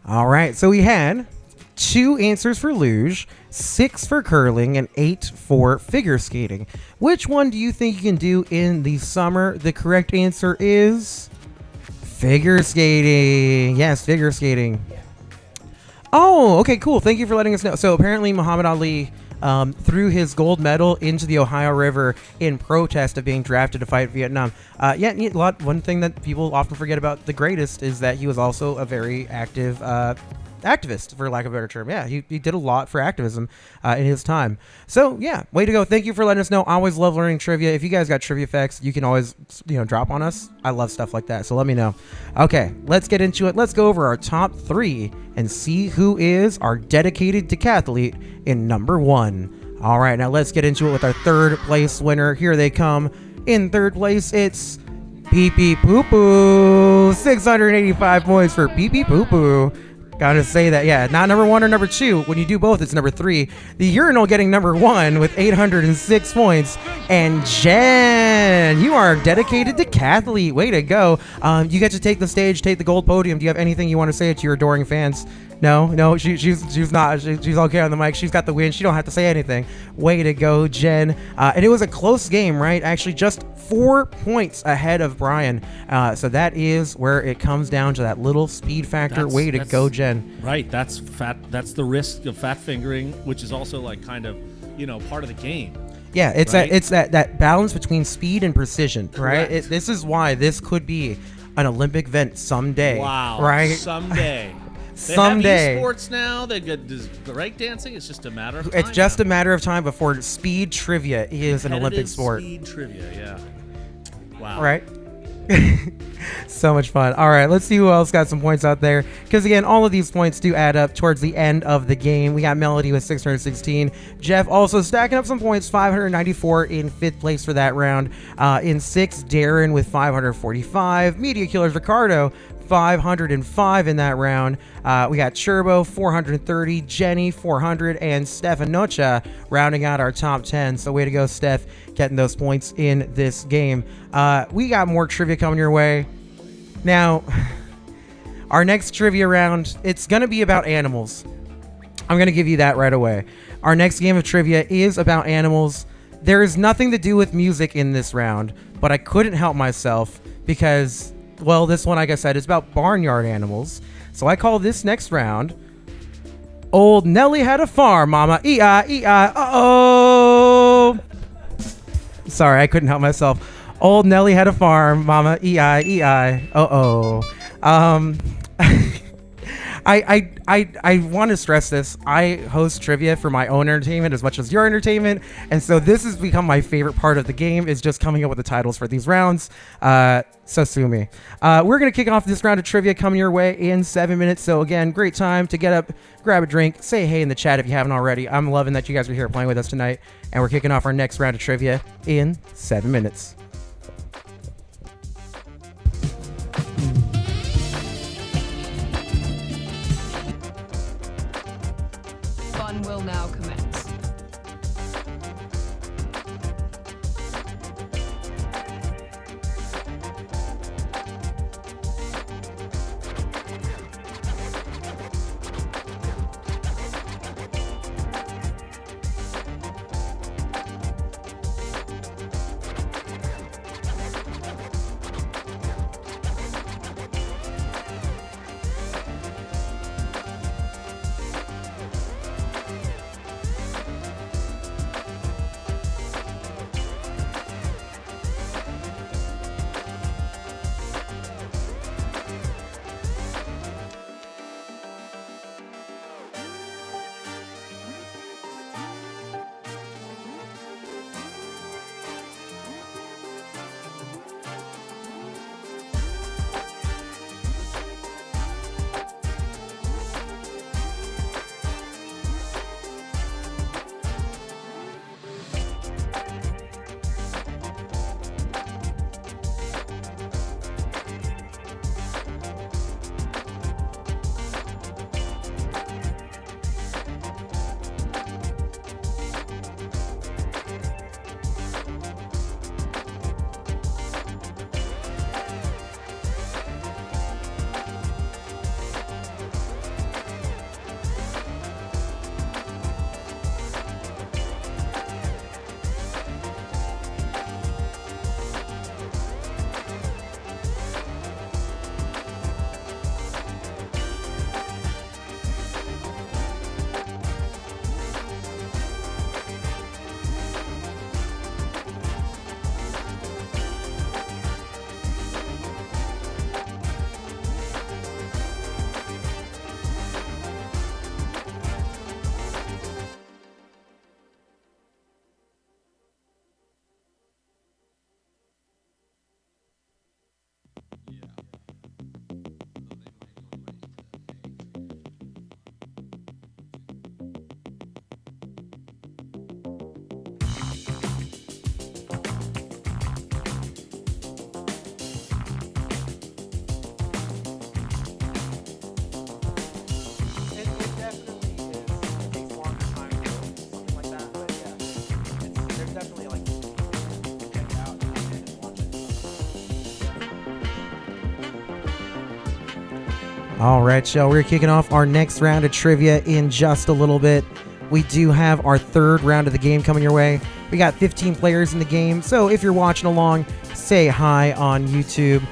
All right, so we had 2 answers for luge, 6 for curling, and 8 for figure skating. Which one do you think you can do in the summer? The correct answer is figure skating. Yes, figure skating. Oh, okay, cool. Thank you for letting us know. So apparently Muhammad Ali threw his gold medal into the Ohio River in protest of being drafted to fight Vietnam. One thing that people often forget about the greatest is that he was also a very active activist, for lack of a better term. Yeah, he did a lot for activism in his time. So yeah, way to go. Thank you for letting us know. I always love learning trivia. If you guys got trivia facts, you can always drop on us. I love stuff like that, so let me know. Okay, let's get into it. Let's go over our top 3 and see who is our dedicated decathlete in number 1. All right, now let's get into it with our 3rd place winner. Here they come. In 3rd place, it's Pee Pee Poo Poo. 685 points for Pee Pee Poo Poo. Gotta say that, yeah, not number 1 or number 2. When you do both, it's number 3. The urinal getting number 1 with 806 points. And Jen, you are dedicated decathlete. Way to go. You get to take the stage, take the gold podium. Do you have anything you want to say to your adoring fans? No, she's not. She's okay on the mic. She's got the win. She don't have to say anything. Way to go, Jen. And it was a close game, right? Actually, just 4 points ahead of Brian. So that is where it comes down to that little speed factor. Way to go, Jen.
Right. That's fat. That's the risk of fat fingering, which is also like kind of, part of the game.
Yeah, it's
right?
that balance between speed and precision, right?
Correct.
This is why this could be an Olympic event someday.
Wow.
Right?
Someday.
Someday.
They have esports now. They get breakdancing. It's just a matter of time.
It's just
now.
a matter of time before speed trivia is an Olympic
Competitive
sport.
Speed trivia, yeah. Wow.
Right? So much fun. All right, let's see who else got some points out there. Because again, all of these points do add up towards the end of the game. We got Melody with 616. Jeff also stacking up some points, 594 in 5th place for that round. In 6th, Darren with 545. Media Killers Ricardo 505 in that round. We got Churbo 430, Jenny 400, and Stefanocha rounding out our top 10. So way to go, Steph, getting those points in this game. We got more trivia coming your way. Now, our next trivia round, it's going to be about animals. I'm going to give you that right away. Our next game of trivia is about animals. There is nothing to do with music in this round, but I couldn't help myself because, well, this one, like I said, is about barnyard animals. So I call this next round, Old Nelly Had a Farm, Mama. E-I, E-I, uh-oh. Sorry, I couldn't help myself. Old Nelly had a farm, Mama. E-I, E-I, uh-oh. I want to stress this. I host trivia for my own entertainment as much as your entertainment, and so this has become my favorite part of the game, is just coming up with the titles for these rounds. So sue me. We're going to kick off this round of trivia coming your way in 7 minutes. So again, great time to get up, grab a drink, say hey in the chat if you haven't already. I'm loving that you guys are here playing with us tonight, and we're kicking off our next round of trivia in 7 minutes.
Fun will now commence.
All right, y'all, we're kicking off our next round of trivia in just a little bit. We do have our third round of the game coming your way. We got 15 players in the game, so if you're watching along, say hi on YouTube.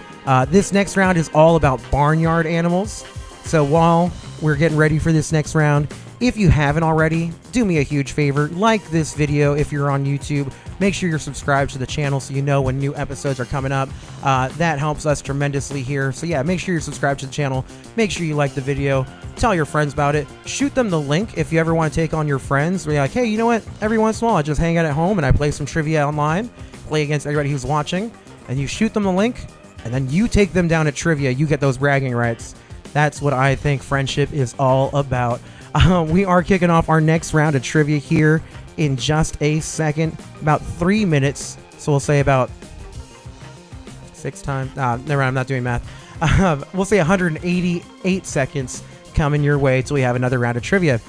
This next round is all about barnyard animals. So while we're getting ready for this next round, If you haven't already, do me a huge favor, like this video if you're on YouTube. Make sure you're subscribed to the channel so you know when new episodes are coming up. That helps us tremendously here. So yeah, make sure you're subscribed to the channel. Make sure you like the video. Tell your friends about it. Shoot them the link if you ever want to take on your friends. Where you're like, hey, you know what? Every once in a while, I just hang out at home and I play some trivia online, play against everybody who's watching, and you shoot them the link, and then you take them down at trivia. You get those bragging rights. That's what I think friendship is all about. We are kicking off our next round of trivia here in just a second, about 3 minutes. So we'll say about 6 times. Never mind, I'm not doing math. We'll say 188 seconds coming your way till we have another round of trivia.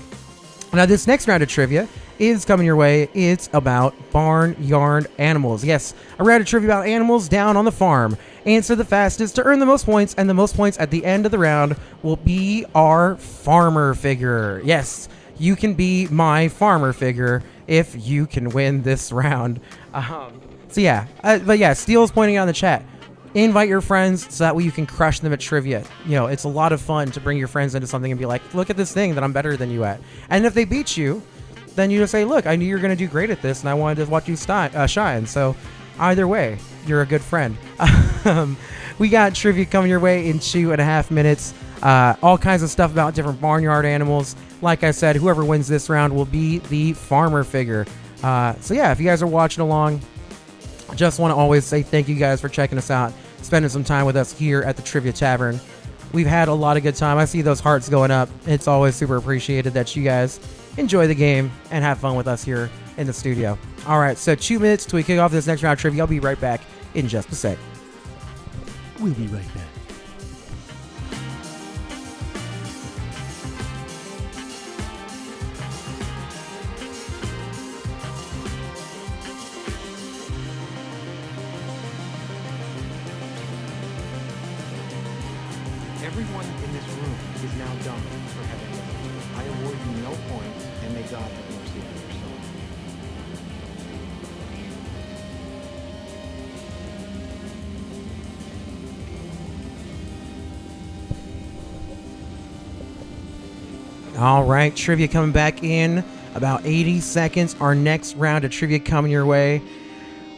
Now, this next round of trivia is coming your way. It's about barnyard animals. Yes, a round of trivia about animals down on the farm. Answer the fastest to earn the most points, and the most points at the end of the round will be our farmer figure. Yes, you can be my farmer figure if you can win this round. So yeah, but yeah, Steele's pointing out in the chat. Invite your friends so that way you can crush them at trivia. You know, it's a lot of fun to bring your friends into something and be like, look at this thing that I'm better than you at. And if they beat you, then you just say, look, I knew you were going to do great at this and I wanted to watch you shine. So either way, you're a good friend. We got trivia coming your way in 2.5 minutes. All kinds of stuff about different barnyard animals. Like I said, whoever wins this round will be the farmer figure. So yeah, if you guys are watching along, just want to always say thank you guys for checking us out, spending some time with us here at the Trivia Tavern. We've had a lot of good time. I see those hearts going up. It's always super appreciated that you guys enjoy the game and have fun with us here in the studio. All right, so 2 minutes till we kick off this next round of trivia. I'll be right back in just a sec.
We'll be right back.
Everyone in this room is now done for having lived. I award you no points, and may God have mercy on your soul. All right, trivia coming back in about 80 seconds. Our next round of trivia coming your way.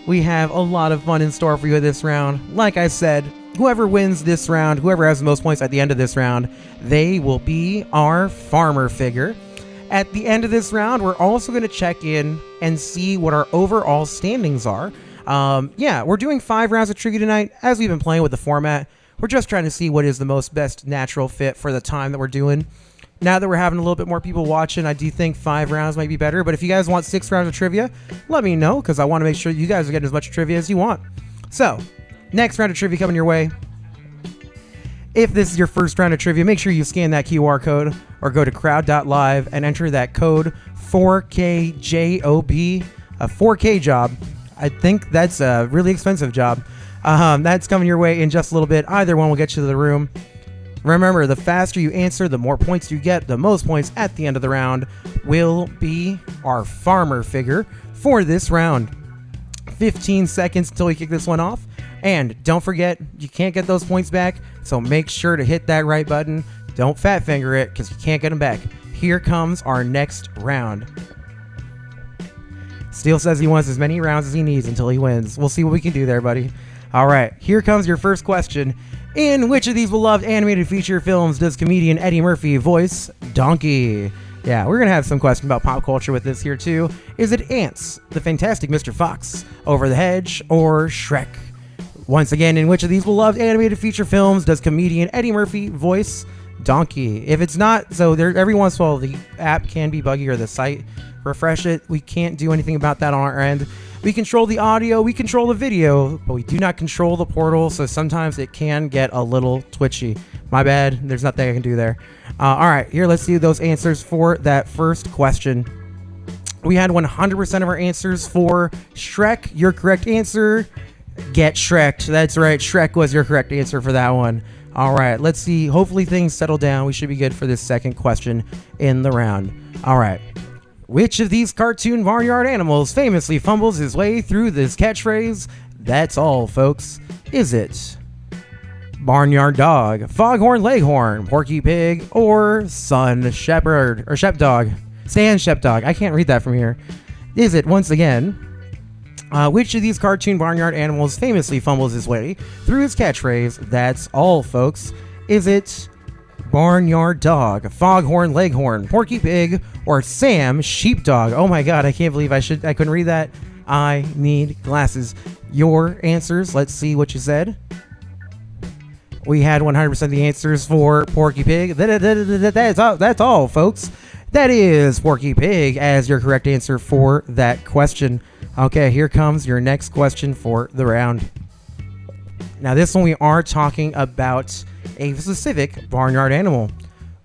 We have a lot of fun in store for you this round. Like I said, whoever wins this round, whoever has the most points at the end of this round, they will be our farmer figure. At the end of this round, we're also going to check in and see what our overall standings are. Yeah, we're doing 5 rounds of trivia tonight. As we've been playing with the format, we're just trying to see what is the most best natural fit for the time that we're doing. Now that we're having a little bit more people watching, I do think 5 rounds might be better. But if you guys want 6 rounds of trivia, let me know, because I want to make sure you guys are getting as much trivia as you want. So, next round of trivia coming your way. If this is your first round of trivia, make sure you scan that QR code or go to crowd.live and enter that code 4KJOB, a 4K job. I think that's a really expensive job. That's coming your way in just a little bit. Either one will get you to the room. Remember, the faster you answer, the more points you get. The most points at the end of the round will be our farmer figure for this round. 15 seconds until we kick this one off. And don't forget, you can't get those points back, so make sure to hit that right button. Don't fat finger it, because you can't get them back. Here comes our next round. Steele says he wants as many rounds as he needs until he wins. We'll see what we can do there, buddy. All right, here comes your first question. In which of these beloved animated feature films does comedian Eddie Murphy voice Donkey? Yeah, we're going to have some question about pop culture with this here, too. Is it Ants, The Fantastic Mr. Fox, Over the Hedge, or Shrek? Once again, in which of these beloved animated feature films does comedian Eddie Murphy voice Donkey? If it's not, so there, every once in a while the app can be buggy or the site, refresh it. We can't do anything about that on our end. We control the audio, we control the video, but we do not control the portal, so sometimes it can get a little twitchy. My bad, there's nothing I can do there. All right, here, let's do those answers for that first question. We had 100% of our answers for Shrek. Your correct answer, get Shrek'd. That's right, Shrek was your correct answer for that one. All right, let's see. Hopefully things settle down. We should be good for this second question in the round. All right. Which of these cartoon barnyard animals famously fumbles his way through this catchphrase? That's all, folks. Is it barnyard dog, foghorn leghorn, porky pig, or sun shepherd or sheepdog? Sand sheepdog. I can't read that from here. Is it, once again, which of these cartoon barnyard animals famously fumbles his way through his catchphrase, "That's all, folks"? Is it barnyard dog, foghorn leghorn, porky pig, or Sam sheepdog? Oh my god, I can't believe I couldn't read that. I need glasses. Your answers, let's see what you said. We had 100% of the answers for porky pig. That's all, folks. That is porky pig as your correct answer for that question. Okay, here comes your next question for the round. Now, this one we are talking about a specific barnyard animal.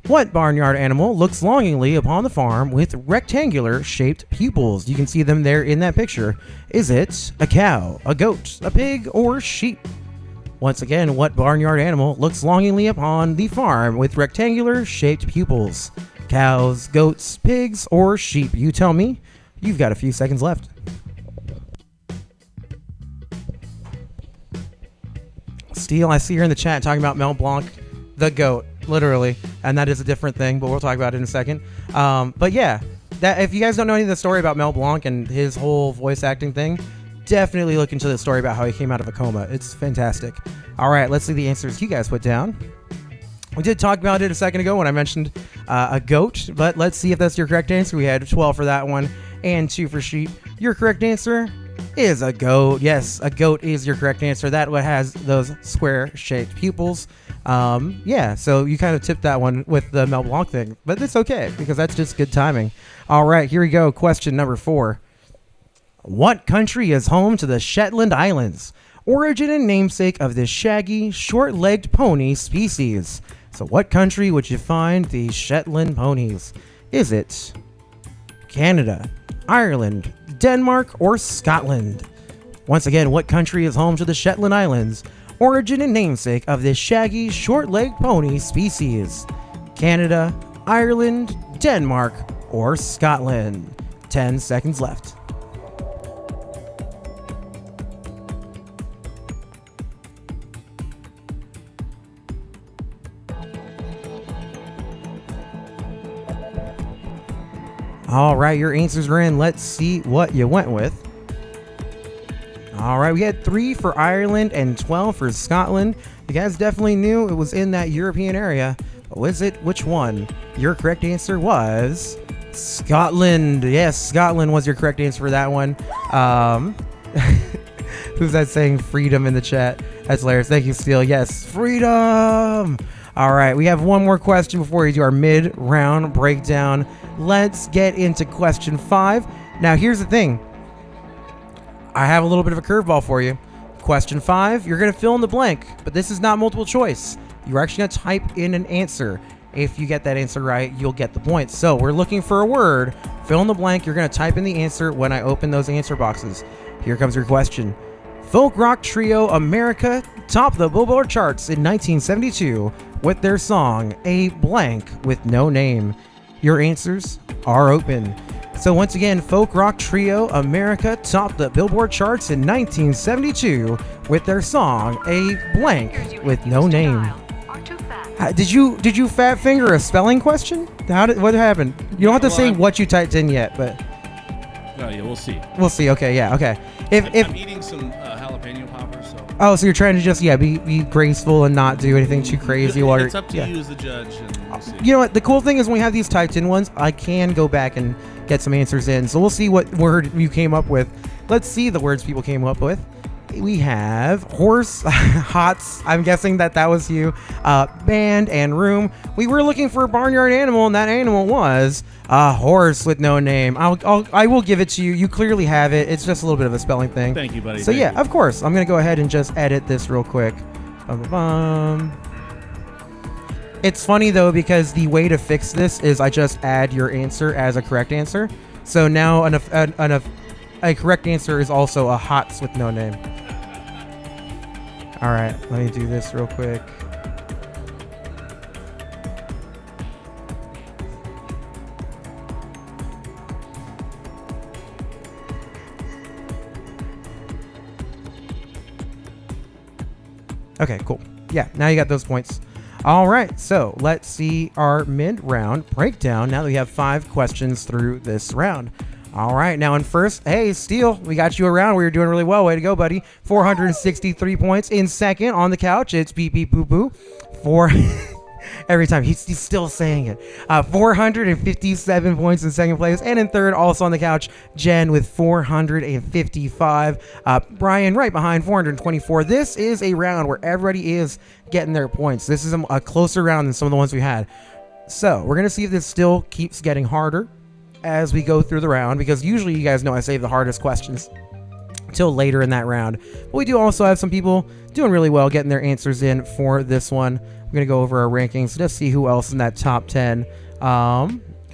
What barnyard animal looks longingly upon the farm with rectangular shaped pupils? You can see them there in that picture. Is it a cow, a goat, a pig, or sheep? Once again, what barnyard animal looks longingly upon the farm with rectangular shaped pupils? Cows, goats, pigs, or sheep? You tell me. You've got a few seconds left. Steele, I see you're in the chat talking about Mel Blanc, the goat, literally, and that is a different thing, but we'll talk about it in a second. But yeah, that if you guys don't know any of the story about Mel Blanc and his whole voice acting thing, definitely look into the story about how he came out of a coma. It's fantastic. All right, let's see the answers you guys put down. We did talk about it a second ago when I mentioned a goat, but let's see if that's your correct answer. We had 12 for that one and 2 for sheep. Your correct answer is a goat. Yes, a goat is your correct answer. That one has those square-shaped pupils. Yeah, so you kind of tipped that one with the Mel Blanc thing, but it's okay because that's just good timing. All right, here we go. Question number 4. What country is home to the Shetland Islands? Origin and namesake of this shaggy, short-legged pony species. So what country would you find the Shetland ponies? Is it Canada, Ireland, Denmark, or Scotland? Once again, what country is home to the Shetland Islands? Origin and namesake of this shaggy, short-legged pony species. Canada, Ireland, Denmark, or Scotland? 10 seconds left. All right, your answers are in. Let's see what you went with. All right, we had 3 for Ireland and 12 for Scotland. You guys definitely knew it was in that European area. But was it which one? Your correct answer was Scotland. Yes, Scotland was your correct answer for that one. Who's that saying freedom in the chat? That's hilarious. Thank you, Steele. Yes, freedom. All right, we have one more question before we do our mid-round breakdown. Let's get into question 5. Now, here's the thing. I have a little bit of a curveball for you. Question 5, you're going to fill in the blank, but this is not multiple choice. You're actually going to type in an answer. If you get that answer right, you'll get the points. So we're looking for a word. Fill in the blank. You're going to type in the answer when I open those answer boxes. Here comes your question. Folk rock trio America topped the Billboard charts in 1972 with their song A Blank with No Name. Your answers are open. So once again, folk rock trio America topped the Billboard charts in 1972 with their song A Blank with No Name. Did you fat finger a spelling question? What happened? You don't have to say what you typed in yet, but
No, yeah, we'll see.
we'll see. Okay, yeah, okay.
I'm eating some jalapeno poppers, so
Oh, so you're trying to just be graceful and not do anything too crazy while you're.
it's up to you as the judge, and we'll see.
You know what? The cool thing is when we have these typed in ones, I can go back and get some answers in. So we'll see what word you came up with. Let's see the words people came up with. We have horse, hots. I'm guessing that was you. Band and room. We were looking for a barnyard animal, and that animal was a horse with no name. I will give it to you. You clearly have it. It's just a little bit of a spelling thing.
Thank you, buddy.
So
Thank
yeah,
you.
of course. I'm gonna go ahead and just edit this real quick. It's funny though because the way to fix this is I just add your answer as a correct answer. So now a correct answer is also a hots with no name. All right, let me do this real quick. Okay, cool. Yeah, now you got those points. All right, so let's see our mid-round breakdown now that we have 5 questions through this round. All right, now in first, hey, Steele, we got you around. We were doing really well. Way to go, buddy. 463 points. In second, on the couch, it's beep, beep, boo, boo. Every time, he's still saying it. 457 points in second place. And in third, also on the couch, Jen with 455. Brian right behind, 424. This is a round where everybody is getting their points. This is a closer round than some of the ones we had. So we're going to see if this still keeps getting harder as we go through the round, because usually you guys know I save the hardest questions till later in that round. But we do also have some people doing really well getting their answers in for this one. I'm going to go over our rankings, just see who else in that top 10.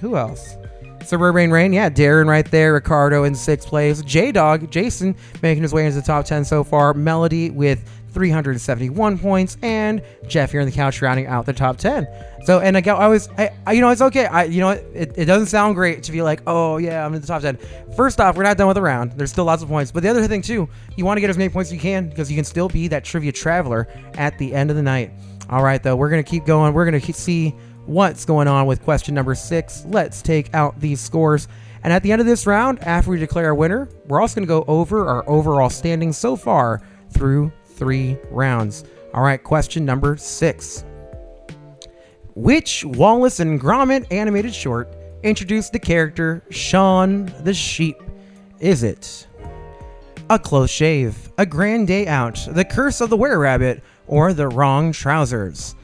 Who else? Suburban Rain, yeah, Darren right there. Ricardo in 6th place. J-Dog, Jason, making his way into the top 10 so far. Melody with 371 points, and Jeff here on the couch rounding out the top 10. So, and I always, it's okay. It doesn't sound great to be like, oh yeah, I'm in the top 10. First off, we're not done with the round. There's still lots of points. But the other thing too, you want to get as many points as you can, because you can still be that trivia traveler at the end of the night. All right, though, we're going to keep going. We're going to see what's going on with question number 6. Let's take out these scores. And at the end of this round, after we declare our winner, we're also going to go over our overall standings so far through 3 rounds. All right, question number 6. Which Wallace and Gromit animated short introduced the character Shaun the Sheep? Is it A Close Shave, A Grand Day Out, The Curse of the Were-Rabbit, or The Wrong Trousers?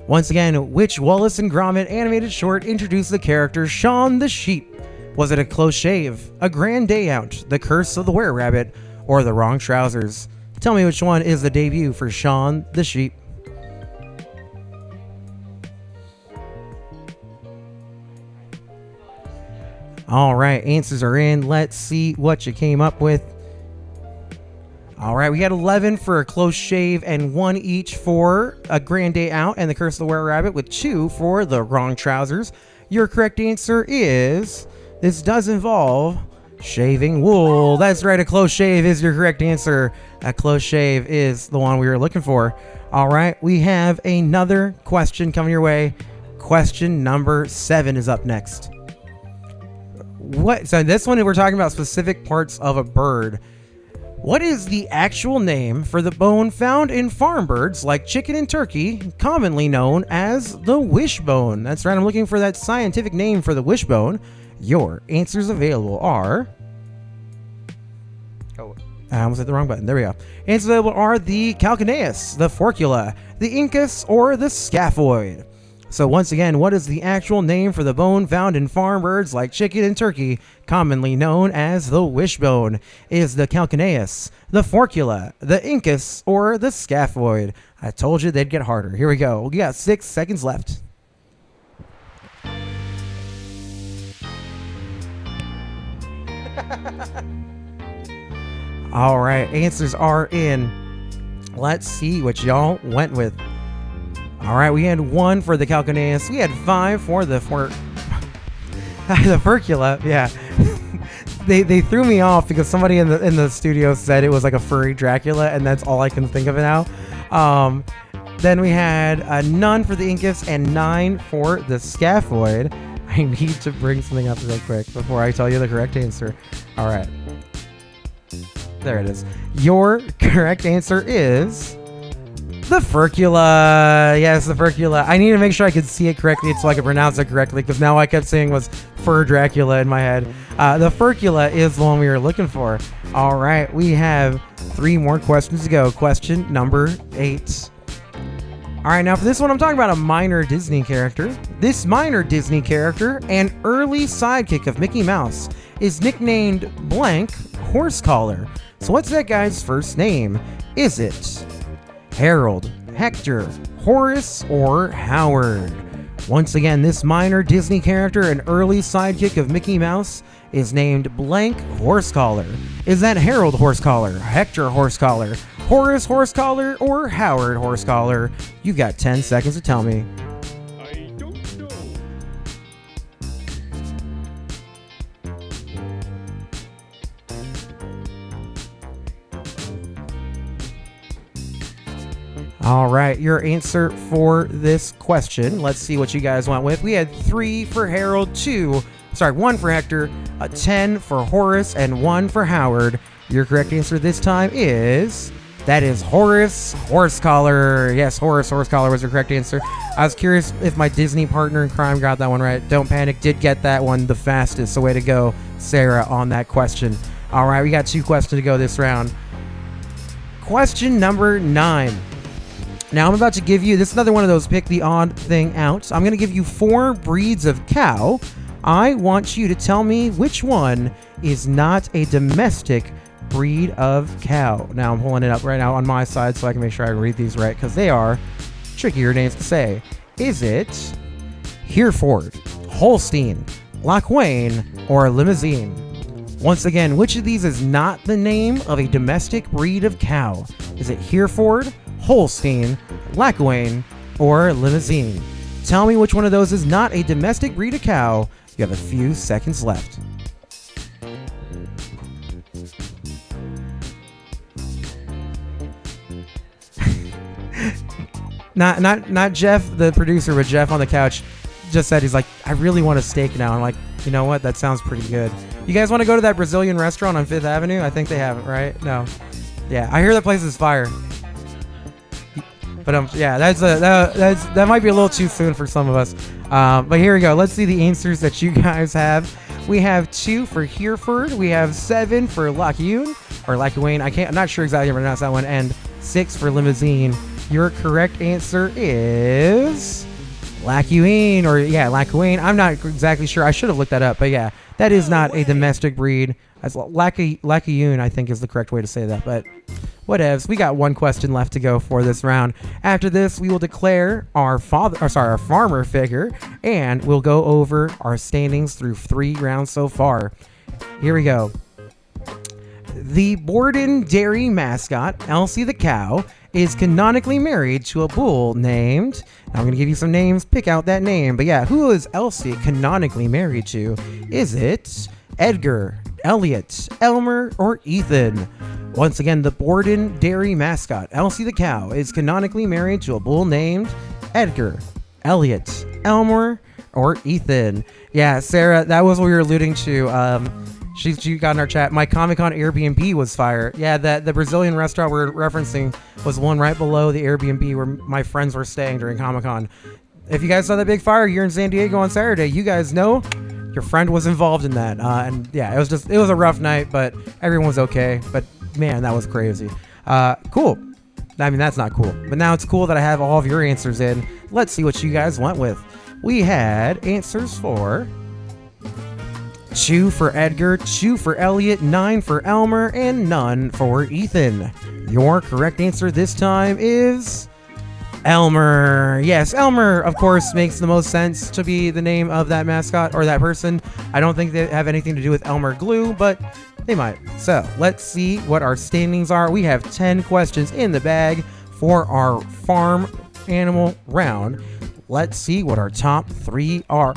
Once again, which Wallace and Gromit animated short introduced the character Shaun the Sheep? Was it A Close Shave, A Grand Day Out, The Curse of the Were-Rabbit, or The Wrong Trousers? Tell me which one is the debut for Shaun the Sheep. All right, answers are in. Let's see what you came up with. All right, we had 11 for A Close Shave and 1 each for A Grand Day Out and The Curse of the Were-Rabbit, with 2 for The Wrong Trousers. Your correct answer is, this does involve shaving wool. That's right, A Close Shave is your correct answer. A Close Shave is the one we were looking for. All right, we have another question coming your way. Question number 7 is up next. So this one, we're talking about specific parts of a bird. What is the actual name for the bone found in farm birds like chicken and turkey, commonly known as the wishbone? That's right, I'm looking for that scientific name for the wishbone. Your answers available are... Oh, I almost hit the wrong button. There we go. Answers available are the calcaneus, the forcula, the incus, or the scaphoid. So once again, what is the actual name for the bone found in farm birds like chicken and turkey, commonly known as the wishbone? Is the calcaneus, the forcula, the incus, or the scaphoid? I told you they'd get harder. Here we go. We got 6 seconds left. All right, answers are in. Let's see what y'all went with. All right, we had 1 for the calcaneus. We had 5 for the the furcula. Yeah, they threw me off because somebody in the studio said it was like a furry Dracula, and that's all I can think of now. Then we had none for the incus and 9 for the scaphoid. I need to bring something up real quick before I tell you the correct answer. All right, there it is. Your correct answer is the furcula. Yes, the furcula. I need to make sure I could see it correctly so I could pronounce it correctly, because now I kept saying was fur Dracula in my head. The furcula is the one we were looking for. All right, we have 3 more questions to go. Question number 8. All right, now for this one, I'm talking about a minor Disney character. This minor Disney character, an early sidekick of Mickey Mouse, is nicknamed blank Horsecollar. So what's that guy's first name? Is it Harold, Hector, Horace, or Howard? Once again, this minor Disney character, an early sidekick of Mickey Mouse, is named blank Horsecollar. Is that Harold Horsecollar, Hector Horsecollar, Horace Horsecollar, or Howard Horsecollar? You've got 10 seconds to tell me.
I don't know.
All right, your answer for this question. Let's see what you guys went with. We had 3 for Harold, 1 for Hector, 10 for Horace, and 1 for Howard. Your correct answer this time is... That is Horace Horsecollar. Yes, Horace Horsecollar was your correct answer. I was curious if my Disney partner in crime got that one right. Don't Panic did get that one the fastest, so way to go, Sarah, on that question. All right, we got 2 questions to go this round. Question number 9. Now I'm about to give you, this is another one of those pick the odd thing out. I'm going to give you 4 breeds of cow. I want you to tell me which one is not a domestic breed of cow. Now I'm pulling it up right now on my side so I can make sure I read these right because they are trickier names to say. Is it Hereford, Holstein, Lachwain, or Limousine? Once again, which of these is not the name of a domestic breed of cow? Is it Hereford, Holstein, Lachwain, or Limousine? Tell me which one of those is not a domestic breed of cow. You have a few seconds left. Not Jeff, the producer, but Jeff on the couch just said he's like, I really want a steak now. I'm like, you know what? That sounds pretty good. You guys want to go to that Brazilian restaurant on 5th Avenue? I think they have it, right? No. Yeah, I hear that place is fire. But yeah, that might be a little too soon for some of us. But here we go. Let's see the answers that you guys have. We have 2 for Hereford. We have 7 for Lachwain, I'm not sure exactly how to pronounce that one, and 6 for Limousine. Your correct answer is Lachwain, Lachwain. I'm not exactly sure. I should have looked that up, but yeah, that is not a domestic breed. As Lachwain, I think is the correct way to say that, but whatevs. We got 1 question left to go for this round. After this, we will declare our farmer figure, and we'll go over our standings through 3 rounds so far. Here we go. The Borden Dairy mascot, Elsie the cow, is canonically married to a bull named... I'm going to give you some names. Pick out that name. But yeah, who is Elsie canonically married to? Is it Edgar, Elliot, Elmer, or Ethan? Once again, the Borden Dairy mascot, Elsie the cow, is canonically married to a bull named Edgar, Elliot, Elmer, or Ethan. Yeah, Sarah, that was what we were alluding to. She got in our chat. My Comic-Con Airbnb was fire. Yeah, the Brazilian restaurant we're referencing was one right below the Airbnb where my friends were staying during Comic-Con. If you guys saw that big fire here in San Diego on Saturday, you guys know your friend was involved in that. And yeah, it was a rough night, but everyone was okay. But man, that was crazy. Cool. I mean, that's not cool. But now it's cool that I have all of your answers in. Let's see what you guys went with. We had answers for 2 for Edgar, 2 for Elliot, 9 for Elmer, and none for Ethan. Your correct answer this time is Elmer. Yes, Elmer, of course, makes the most sense to be the name of that mascot or that person. I don't think they have anything to do with Elmer Glue, but they might. So let's see what our standings are. We have 10 questions in the bag for our farm animal round. Let's see what our top 3 are.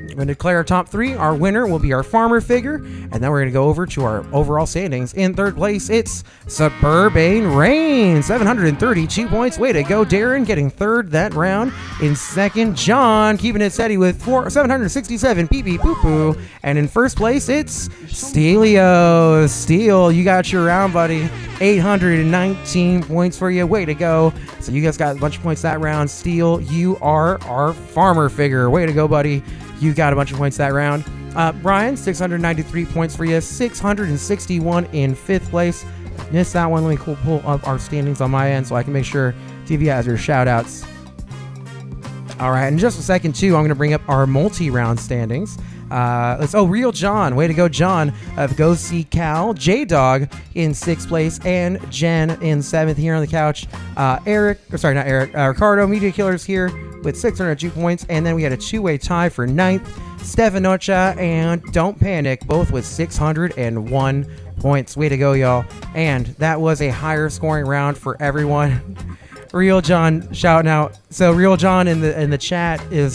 I'm going to declare our top 3. Our winner will be our farmer figure, and then we're going to go over to our overall standings. In 3rd place, it's Suburban Rain, 732 points. Way to go, Darren, getting 3rd that round. In 2nd, John, keeping it steady with 767 pee-pee poo-poo. And in 1st place, it's Steelio. Steel, you got your round, buddy. 819 points for you. Way to go. So you guys got a bunch of points that round. Steel, you are our farmer figure. Way to go, buddy. You got a bunch of points that round. Brian, 693 points for you. 661 in 5th place. Missed that one. Let me pull up our standings on my end so I can make sure to give you guys your shout outs. All right, in just a second, too, I'm going to bring up our multi-round standings. Real John. Way to go, John, of Go See Cal. J-Dog in 6th place, and Jen in 7th here on the couch. Ricardo, Media Killers here with 602 points, and then we had a 2-way tie for 9th. Stefanocha and Don't Panic, both with 601 points. Way to go, y'all. And that was a higher scoring round for everyone. Real John shouting out. So Real John in the chat is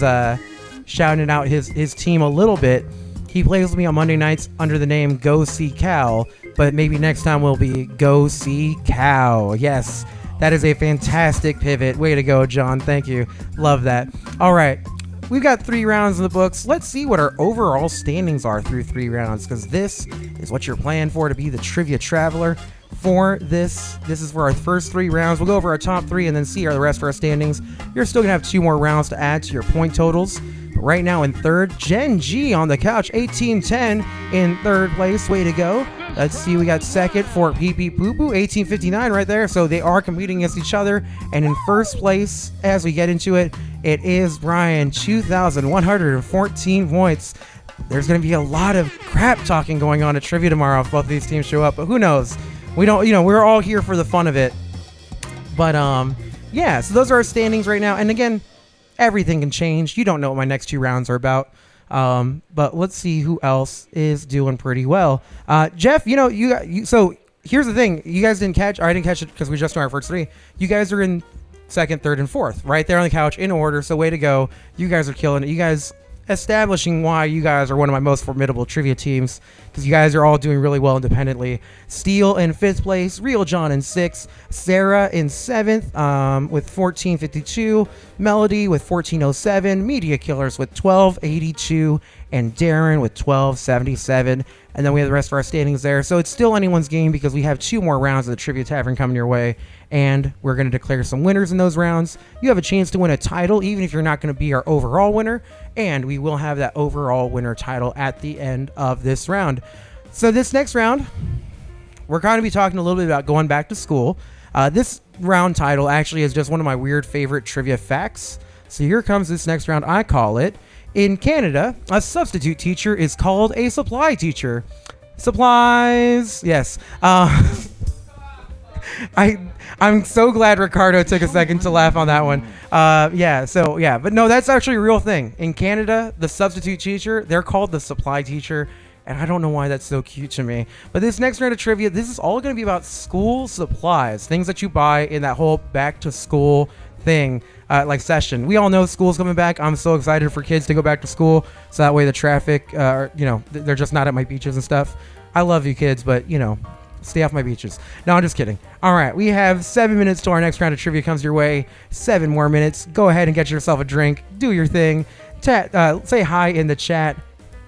shouting out his team a little bit. He plays with me on Monday nights under the name Go See Cal, but maybe next time will be Go See Cow. Yes, That is a fantastic pivot. Way to go, John. Thank you. Love that. All right. We've got 3 rounds in the books. Let's see what our overall standings are through 3 rounds, because this is what you're playing for, to be the Trivia Traveler for this. This is for our first 3 rounds. We'll go over our top 3 and then see the rest of our standings. You're still going to have 2 more rounds to add to your point totals. But right now in third, Gen G on the couch, 1810 in third place. Way to go. Let's see, we got second for Pee Pee Poo Poo, 1859 right there. So they are competing against each other. And in first place, as we get into it, it is Brian, 2,114 points. There's going to be a lot of crap talking going on at Trivia tomorrow if both of these teams show up, but who knows? We don't, we're all here for the fun of it. But, yeah, so those are our standings right now. And again, everything can change. You don't know what my next 2 rounds are about. But let's see who else is doing pretty well. Jeff, so here's the thing. You guys didn't catch, or I didn't catch it because we just done our first 3. You guys are in second, third, and fourth, right there on the couch in order. So way to go. You guys are killing it. You guys establishing why you guys are one of my most formidable trivia teams, because you guys are all doing really well independently. Steel in 5th place, Real John in 6th, Sarah in 7th with 1452, Melody with 1407, Media Killers with 1282, and Darren with 1277. And then we have the rest of our standings there. So it's still anyone's game because we have 2 more rounds of the Trivia Tavern coming your way. And we're going to declare some winners in those rounds. You have a chance to win a title, even if you're not going to be our overall winner. And we will have that overall winner title at the end of this round. So this next round, we're going to be talking a little bit about going back to school. This round title actually is just one of my weird favorite trivia facts. So here comes this next round. I call it, in Canada, a substitute teacher is called a supply teacher. Supplies. Yes. I'm so glad Ricardo took a second to laugh on that one. But no, that's actually a real thing. In Canada, the substitute teacher, they're called the supply teacher, and I don't know why that's so cute to me. But this next round of trivia, this is all going to be about school supplies, things that you buy in that whole back to school thing, like session. We all know school's coming back. I'm so excited for kids to go back to school, so that way the traffic, they're just not at my beaches and stuff. I love you kids, but stay off my beaches. No, I'm just kidding. All right, we have 7 minutes till our next round of trivia comes your way. 7 more minutes. Go ahead and get yourself a drink. Do your thing. Say hi in the chat.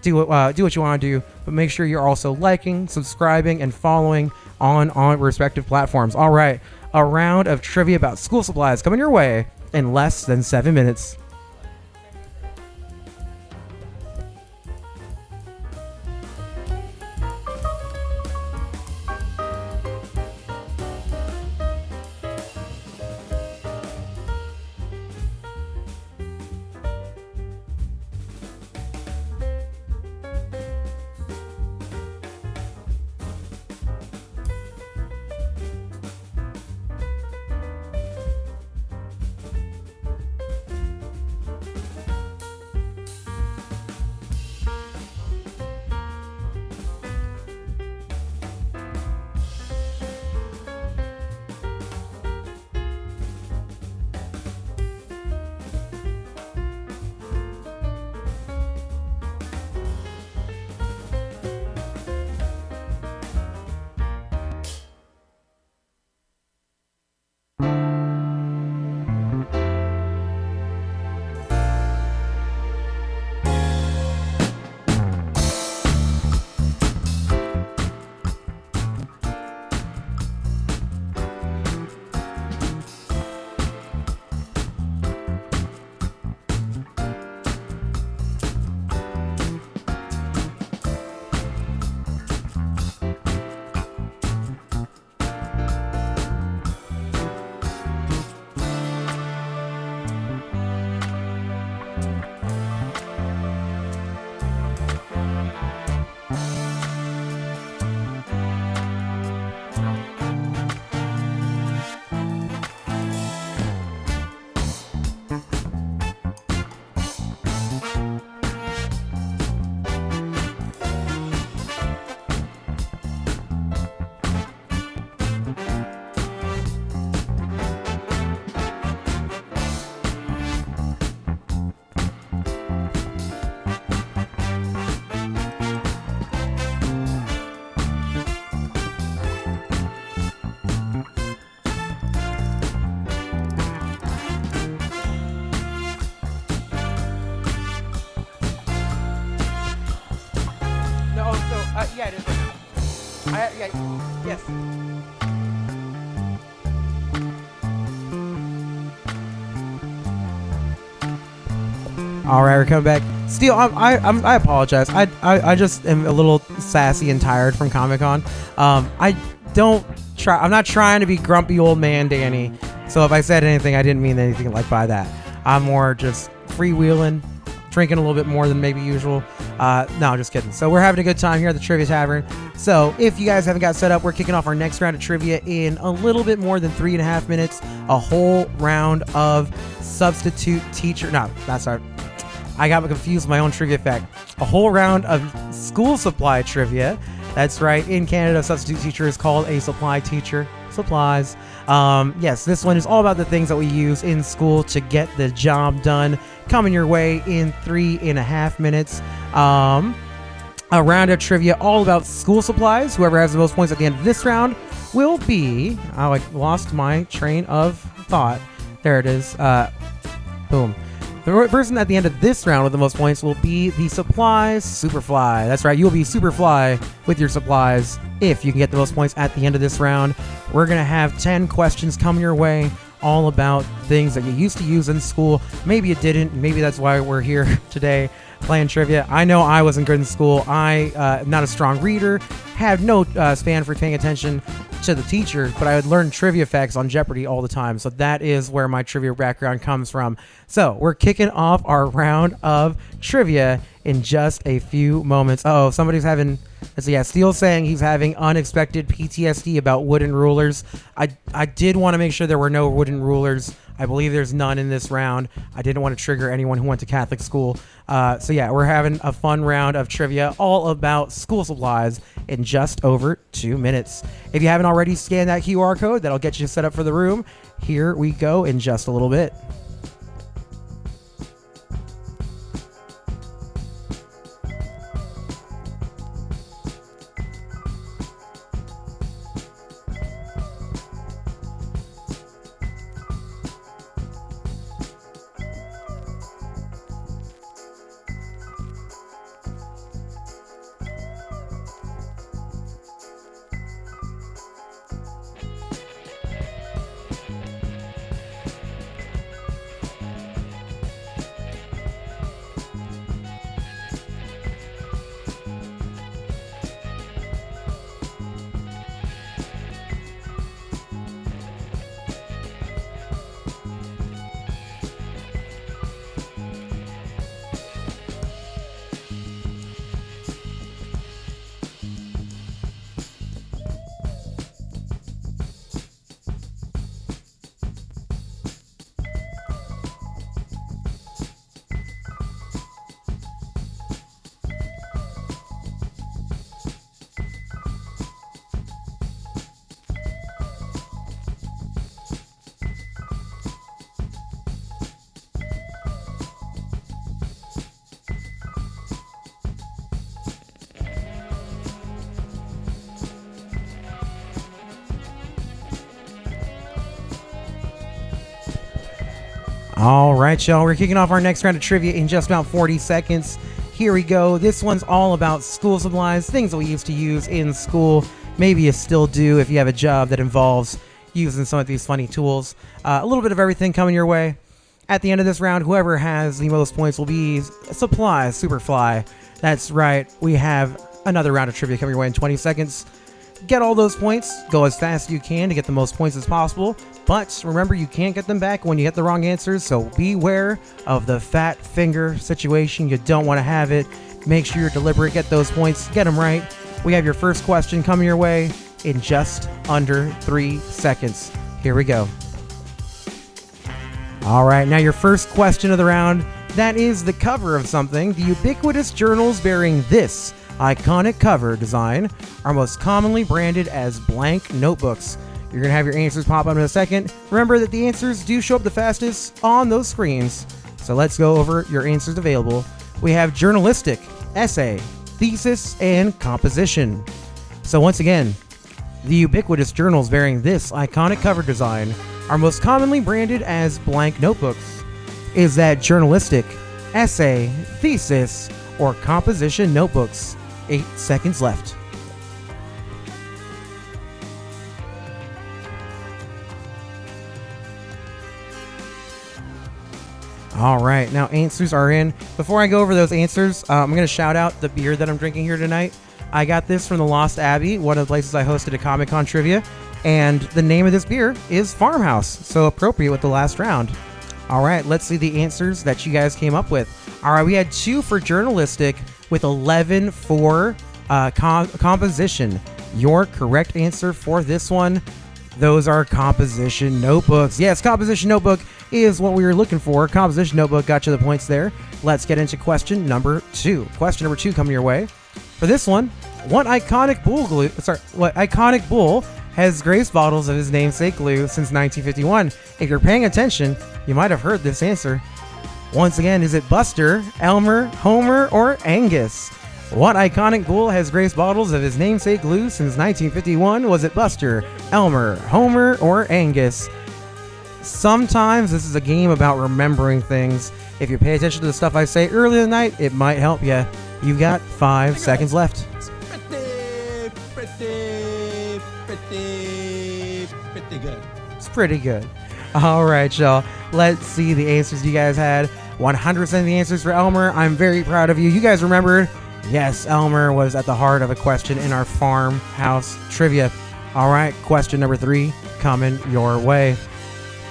Do what you want to do, but make sure you're also liking, subscribing, and following on respective platforms. All right, a round of trivia about school supplies coming your way in less than 7 minutes. Yes. All right, we're coming back. Steel, I apologize. I just am a little sassy and tired from Comic-Con. I'm not trying to be grumpy old man Danny. So if I said anything, I didn't mean anything like by that. I'm more just freewheeling, drinking a little bit more than maybe usual. No, just kidding. So we're having a good time here at the Trivia Tavern. So if you guys haven't got set up, we're kicking off our next round of trivia in a little bit more than 3.5 minutes. A whole round of substitute teacher. No, that's our. I got confused with my own trivia fact. A whole round of school supply trivia. That's right. In Canada, substitute teacher is called a supply teacher. Supplies. Yes, this one is all about the things that we use in school to get the job done. Coming your way in 3.5 minutes. A round of trivia all about school supplies. Whoever has the most points at the end of this round will be... Oh, I lost my train of thought. There it is. Boom. The person at the end of this round with the most points will be the supplies Superfly. That's right, you'll be Superfly with your supplies if you can get the most points at the end of this round. We're going to have 10 questions coming your way, all about things that you used to use in school. Maybe you didn't. Maybe that's why we're here today playing trivia. I know I wasn't good in school. I'm not a strong reader, had no span for paying attention to the teacher, but I would learn trivia facts on Jeopardy all the time. So that is where my trivia background comes from. So we're kicking off our round of trivia in just a few moments. Oh, somebody's having... Let's see, yeah, Steele's saying he's having unexpected PTSD about wooden rulers. I did want to make sure there were no wooden rulers. I believe there's none in this round. I didn't want to trigger anyone who went to Catholic school. So yeah, we're having a fun round of trivia all about school supplies in just over 2 minutes. If you haven't already scanned that QR code, that'll get you set up for the room. Here we go in just a little bit. All right, y'all. We're kicking off our next round of trivia in just about 40 seconds. Here we go. This one's all about school supplies, things that we used to use in school. Maybe you still do if you have a job that involves using some of these funny tools. A little bit of everything coming your way. At the end of this round, whoever has the most points will be Supplies Superfly. That's right. We have another round of trivia coming your way in 20 seconds. Get all those points. Go as fast as you can to get the most points as possible. But remember, you can't get them back when you get the wrong answers, so beware of the fat finger situation. You don't want to have it. Make sure you're deliberate. Get those points. Get them right. We have your first question coming your way in just under 3 seconds. Here we go. All right, now your first question of the round. That is the cover of something. The ubiquitous journals bearing this iconic cover design are most commonly branded as blank notebooks. You're going to have your answers pop up in a second. Remember that the answers do show up the fastest on those screens. So let's go over your answers available. We have journalistic, essay, thesis, and composition. So once again, the ubiquitous journals bearing this iconic cover design are most commonly branded as blank notebooks. Is that journalistic, essay, thesis, or composition notebooks? 8 seconds left. All right, now answers are in. Before I go over those answers, I'm going to shout out the beer that I'm drinking here tonight. I got this from the Lost Abbey, one of the places I hosted a Comic-Con trivia, and the name of this beer is Farmhouse, so appropriate with the last round. All right, let's see the answers that you guys came up with. All right, we had 2 for journalistic with 11 for composition. Your correct answer for this one, those are composition notebooks. Yes, composition notebook is what we were looking for. Composition notebook got you the points there. Let's get into question number 2. Question number 2 coming your way. For this one, what iconic bull has graced bottles of his namesake glue since 1951? If you're paying attention, you might have heard this answer. Once again, is it Buster, Elmer, Homer, or Angus? What iconic bull has graced bottles of his namesake glue since 1951? Was it Buster, Elmer, Homer, or Angus? Sometimes this is a game about remembering things. If you pay attention to the stuff I say early in the night, it might help you. You've got 5 seconds left.
Pretty good.
It's pretty good. All right, y'all. Let's see the answers you guys had. 100% of the answers for Elmer. I'm very proud of you. You guys remembered? Yes, Elmer was at the heart of a question in our farmhouse trivia. All right, question number 3 coming your way.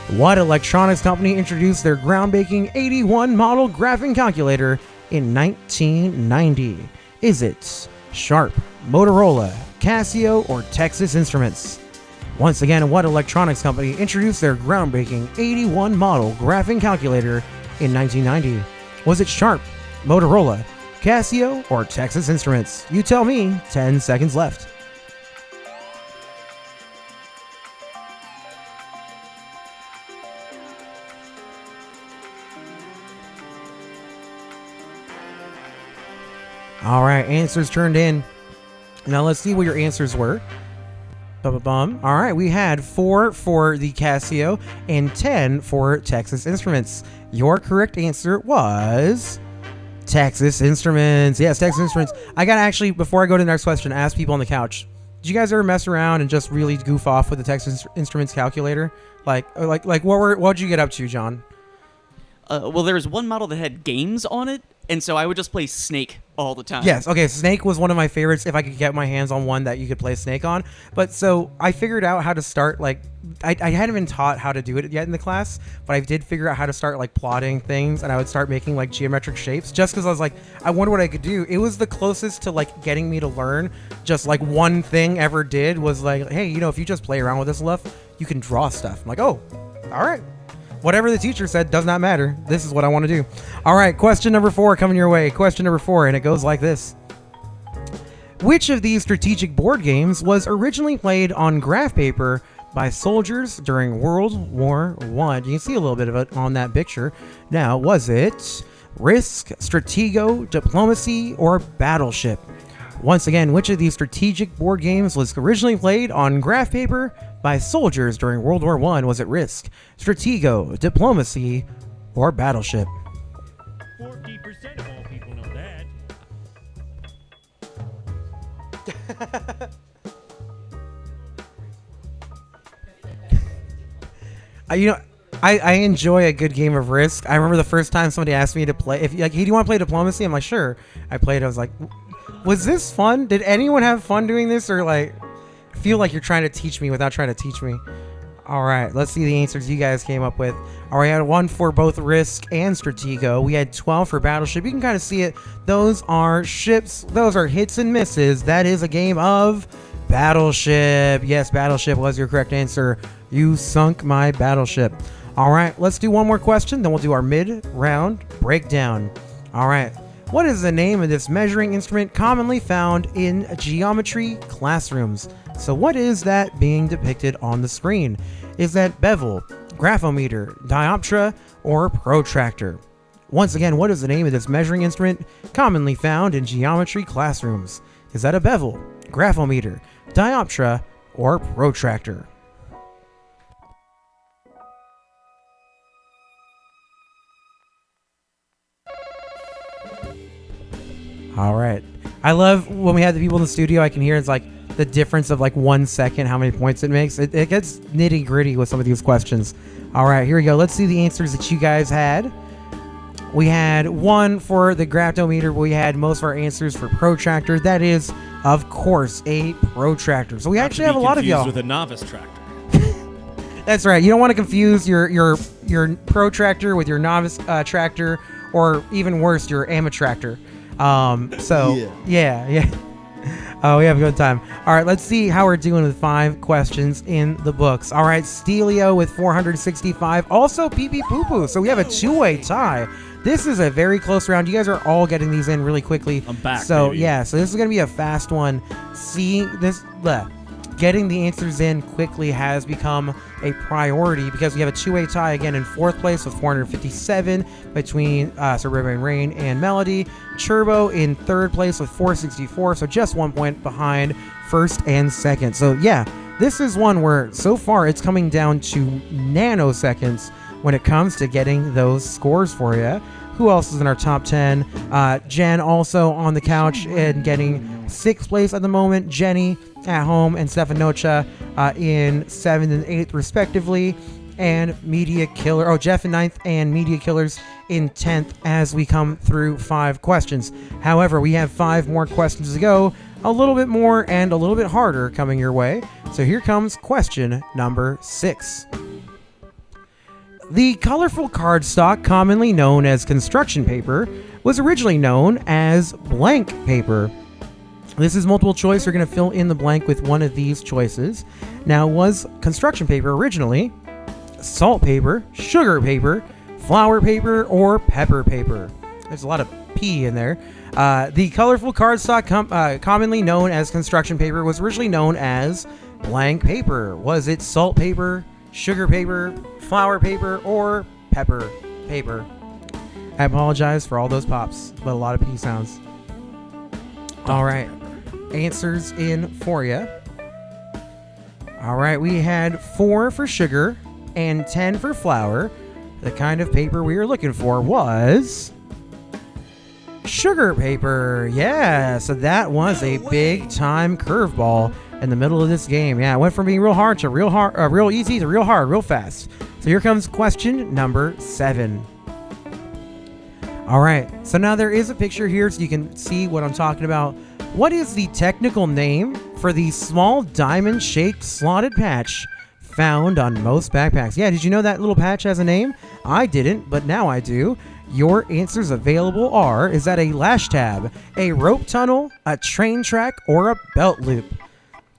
What electronics company introduced their groundbreaking 81 model graphing calculator in 1990? Is it Sharp, Motorola, Casio, or Texas Instruments? Once again, what electronics company introduced their groundbreaking 81 model graphing calculator in 1990? Was it Sharp, Motorola, Casio, or Texas Instruments? You tell me. 10 seconds left. All right, answers turned in. Now let's see what your answers were. Bum. All right, we had 4 for the Casio and 10 for Texas Instruments. Your correct answer was Texas Instruments. Yes, Texas Instruments. I gotta actually, before I go to the next question, ask people on the couch. Did you guys ever mess around and just really goof off with the Texas Instruments calculator? Like what'd you get up to, John?
Well, there was one model that had games on it, and so I would just play Snake all the time.
Yes, okay, Snake was one of my favorites if I could get my hands on one that you could play Snake on. But so I figured out how to start, like, I hadn't been taught how to do it yet in the class, but I did figure out how to start, like, plotting things, and I would start making, like, geometric shapes just because I was like, I wonder what I could do. It was the closest to, like, getting me to learn just, like, one thing ever did was, like, hey, you know, if you just play around with this stuff, you can draw stuff. I'm like, oh, all right. Whatever the teacher said does not matter. This is what I want to do. All right, question number 4 coming your way. Question number 4, and it goes like this. Which of these strategic board games was originally played on graph paper by soldiers during World War I? You can see a little bit of it on that picture. Now, was it Risk, Stratego, Diplomacy, or Battleship? Once again, which of these strategic board games was originally played on graph paper by soldiers during World War I? Was it Risk, Stratego, Diplomacy, or Battleship?
40% of all people know that.
I enjoy a good game of Risk. I remember the first time somebody asked me to play, if like, hey, do you want to play Diplomacy? I'm like, sure. I played. I was like, was this fun? Did anyone have fun doing this, or like feel like you're trying to teach me without trying to teach me? All right, let's see the answers you guys came up with. All right, I had 1 for both Risk and Stratego. We had 12 for Battleship. You can kind of see it. Those are ships. Those are hits and misses. That is a game of Battleship. Yes, Battleship was your correct answer. You sunk my battleship. All right, let's do one more question, then we'll do our mid-round breakdown. All right. What is the name of this measuring instrument commonly found in geometry classrooms? So what is that being depicted on the screen? Is that bevel, graphometer, dioptra, or protractor? Once again, what is the name of this measuring instrument commonly found in geometry classrooms? Is that a bevel, graphometer, dioptra, or protractor? All right. I love when we have the people in the studio, I can hear it's like the difference of like 1 second, how many points it makes. It gets nitty gritty with some of these questions. All right, here we go. Let's see the answers that you guys had. We had 1 for the graptometer. We had most of our answers for protractor. That is, of course, a protractor. So we actually have a lot of y'all.
With a novice tractor.
That's right. You don't want to confuse your protractor with your novice tractor, or even worse, your amatractor. Yeah. Oh, we have a good time. All right, let's see how we're doing with 5 questions in the books. All right, Stelio with 465. Also, Pee Pee Poo Poo. So we have a 2-way tie. This is a very close round. You guys are all getting these in really quickly.
I'm back,
So,
baby.
yeah, so this is going to be a fast one. Getting the answers in quickly has become a priority because we have a 2-way tie again in 4th place with 457 between Suburban Rain and Melody. Turbo in 3rd place with 464, so just 1 point behind 1st and 2nd. So yeah, this is one where so far it's coming down to nanoseconds when it comes to getting those scores for you. Who else is in our top 10? Jen also on the couch and getting 6th place at the moment. Jenny at home and Stefanocha in 7th and 8th respectively. And Media Killer, Jeff in 9th and Media Killers in 10th as we come through 5 questions. However, we have 5 more questions to go. A little bit more and a little bit harder coming your way. So here comes question number 6. The colorful cardstock, commonly known as construction paper, was originally known as blank paper. This is multiple choice. You're going to fill in the blank with one of these choices. Now, was construction paper originally salt paper, sugar paper, flour paper, or pepper paper? There's a lot of P in there. The colorful cardstock, commonly known as construction paper, was originally known as blank paper. Was it salt paper, sugar paper, flour paper, or pepper paper? I apologize for all those pops, but a lot of P sounds. All right, answers in for you. All right, we had 4 for sugar and 10 for flour. The kind of paper we were looking for was sugar paper. Yeah, so that was a big time curveball in the middle of this game. Yeah, it went from being real hard to real easy to real hard, real fast. So here comes question number 7. All right, so now there is a picture here so you can see what I'm talking about. What is the technical name for the small diamond-shaped slotted patch found on most backpacks? Yeah, did you know that little patch has a name? I didn't, but now I do. Your answers available are, is that a lash tab, a rope tunnel, a train track, or a belt loop?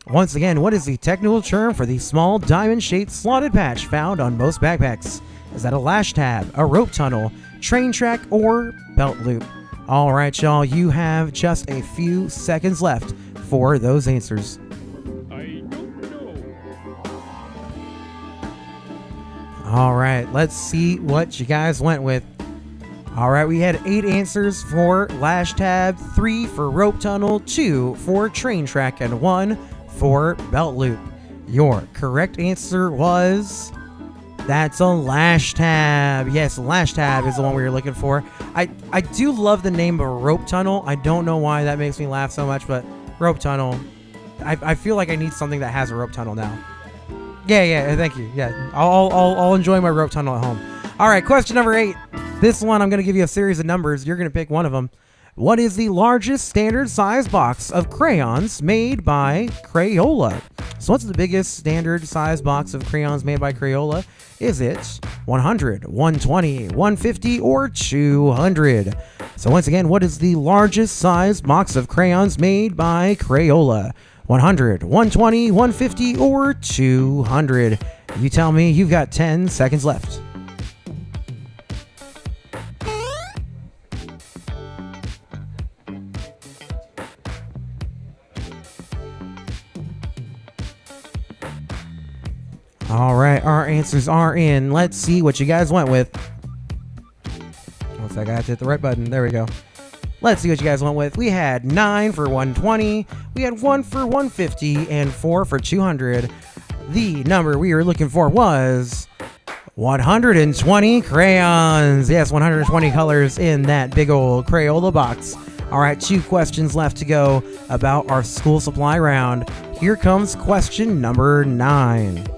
Once again, what is the technical term for the small diamond-shaped slotted patch found on most backpacks? Is that a lash tab, a rope tunnel, train track, or belt loop? All right, y'all, you have just a few seconds left for those answers.
I don't know.
All right, let's see what you guys went with. All right, we had 8 answers for lash tab, 3 for rope tunnel, 2 for train track, and 1 for belt loop. Your correct answer was... that's a lash tab. Yes, lash tab is the one we were looking for. I do love the name of rope tunnel. I don't know why that makes me laugh so much, but rope tunnel. I feel like I need something that has a rope tunnel now. Yeah, thank you. Yeah, I'll enjoy my rope tunnel at home. All right, question number 8. This one, I'm going to give you a series of numbers. You're going to pick one of them. What is the largest standard size box of crayons made by Crayola? So what's the biggest standard size box of crayons made by Crayola? Is it 100, 120, 150, or 200? So once again, what is the largest size box of crayons made by Crayola? 100, 120, 150, or 200? You tell me. You've got 10 seconds left. All right, our answers are in. Let's see what you guys went with. One second, I have to hit the right button. There we go. Let's see what you guys went with. We had 9 for 120, we had 1 for 150, and 4 for 200. The number we were looking for was 120 crayons. Yes, 120 colors in that big old Crayola box. All right, 2 questions left to go about our school supply round. Here comes question number 9.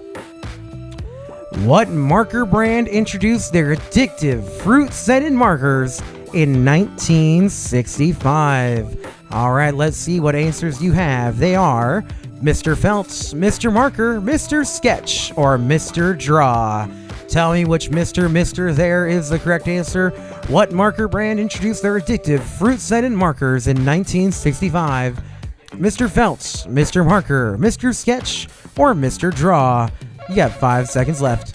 What marker brand introduced their addictive fruit-scented markers in 1965? All right, let's see what answers you have. They are Mr. Feltz, Mr. Marker, Mr. Sketch, or Mr. Draw. Tell me which Mr. there is the correct answer. What marker brand introduced their addictive fruit-scented markers in 1965? Mr. Feltz, Mr. Marker, Mr. Sketch, or Mr. Draw? You got 5 seconds left.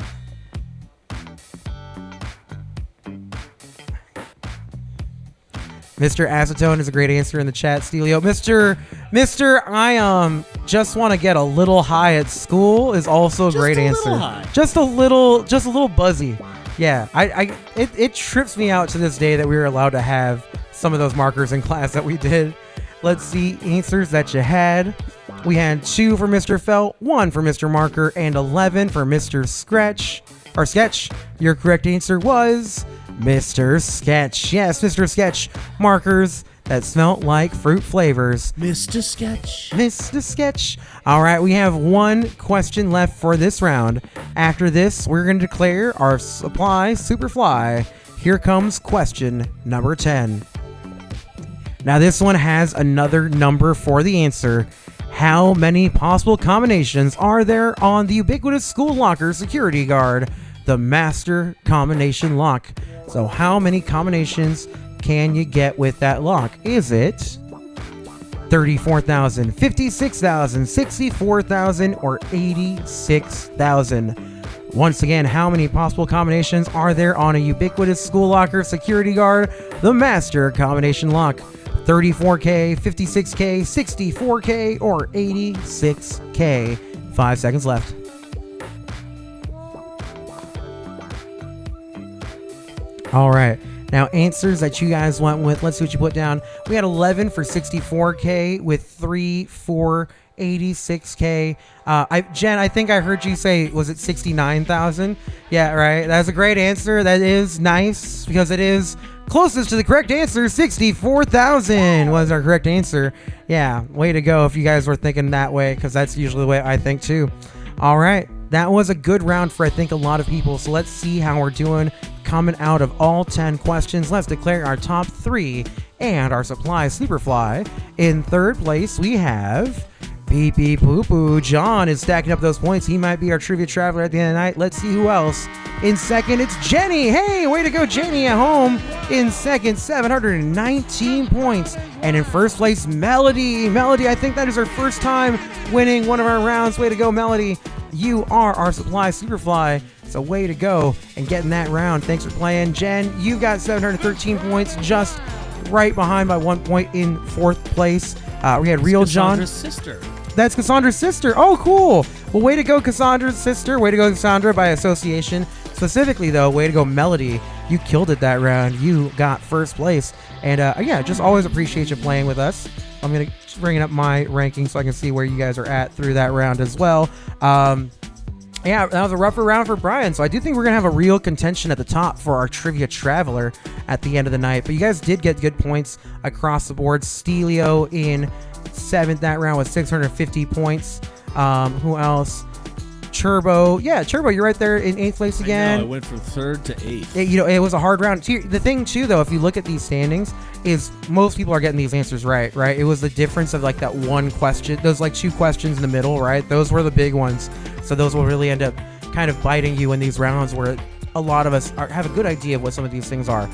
Mr. Acetone is a great answer in the chat, Stelio. Mr. I just want to get a little high at school is also a great answer.
High.
Just a little buzzy. Yeah, it trips me out to this day that we were allowed to have some of those markers in class that we did. Let's see answers that you had. We had 2 for Mr. Felt, 1 for Mr. Marker, and 11 for Mr. Sketch. Your correct answer was Mr. Sketch. Yes, Mr. Sketch. Markers that smelt like fruit flavors.
Mr. Sketch.
Mr. Sketch. All right, we have 1 question left for this round. After this, we're going to declare our supply Superfly. Here comes question number 10. Now, this one has another number for the answer. How many possible combinations are there on the ubiquitous school locker security guard, the master combination lock? So how many combinations can you get with that lock? Is it 34,000, 56,000, 64,000, or 86,000? Once again, how many possible combinations are there on a ubiquitous school locker security guard, the master combination lock? 34K, 56K, 64K, or 86K? 5 seconds left. All right. Now, answers that you guys went with, let's see what you put down. We had 11 for 64K with 3 for 86K. Jen, I think I heard you say, was it 69,000? Yeah, right. That's a great answer. That is nice because it is closest to the correct answer. 64,000 was our correct answer. Yeah, way to go if you guys were thinking that way, because that's usually the way I think too. All right, that was a good round for I think a lot of people. So let's see how we're doing coming out of all 10 questions. Let's declare our top 3 and our supply Superfly. In third place, we have Beep Beep Poo Poo. John is stacking up those points. He might be our trivia traveler at the end of the night. Let's see who else. In second, it's Jenny. Hey, way to go, Jenny at home. In second, 719 points. And in first place, Melody. Melody, I think that is her first time winning one of our rounds. Way to go, Melody. You are our supply Superfly. So way to go and getting that round. Thanks for playing. Jen, you got 713 points, just right behind by 1 point in fourth place. We had Real John.
Cassandra's sister.
That's Cassandra's sister. Oh, cool. Well, way to go, Cassandra's sister. Way to go, Cassandra, by association. Specifically, though, way to go, Melody. You killed it that round. You got first place. And, yeah, just always appreciate you playing with us. I'm going to bring up my ranking so I can see where you guys are at through that round as well. Yeah, that was a rougher round for Brian. So I do think we're going to have a real contention at the top for our Trivia Traveler at the end of the night. But you guys did get good points across the board. Stelio in 7th that round with 650 points. Who else? Turbo. Yeah, Turbo, you're right there in 8th place again.
I went from 3rd to 8th.
It was a hard round. The thing, too, though, if you look at these standings, is most people are getting these answers right? It was the difference of, like, that one question. Those, like, 2 questions in the middle, right? Those were the big ones. So those will really end up kind of biting you in these rounds where a lot of us have a good idea of what some of these things are.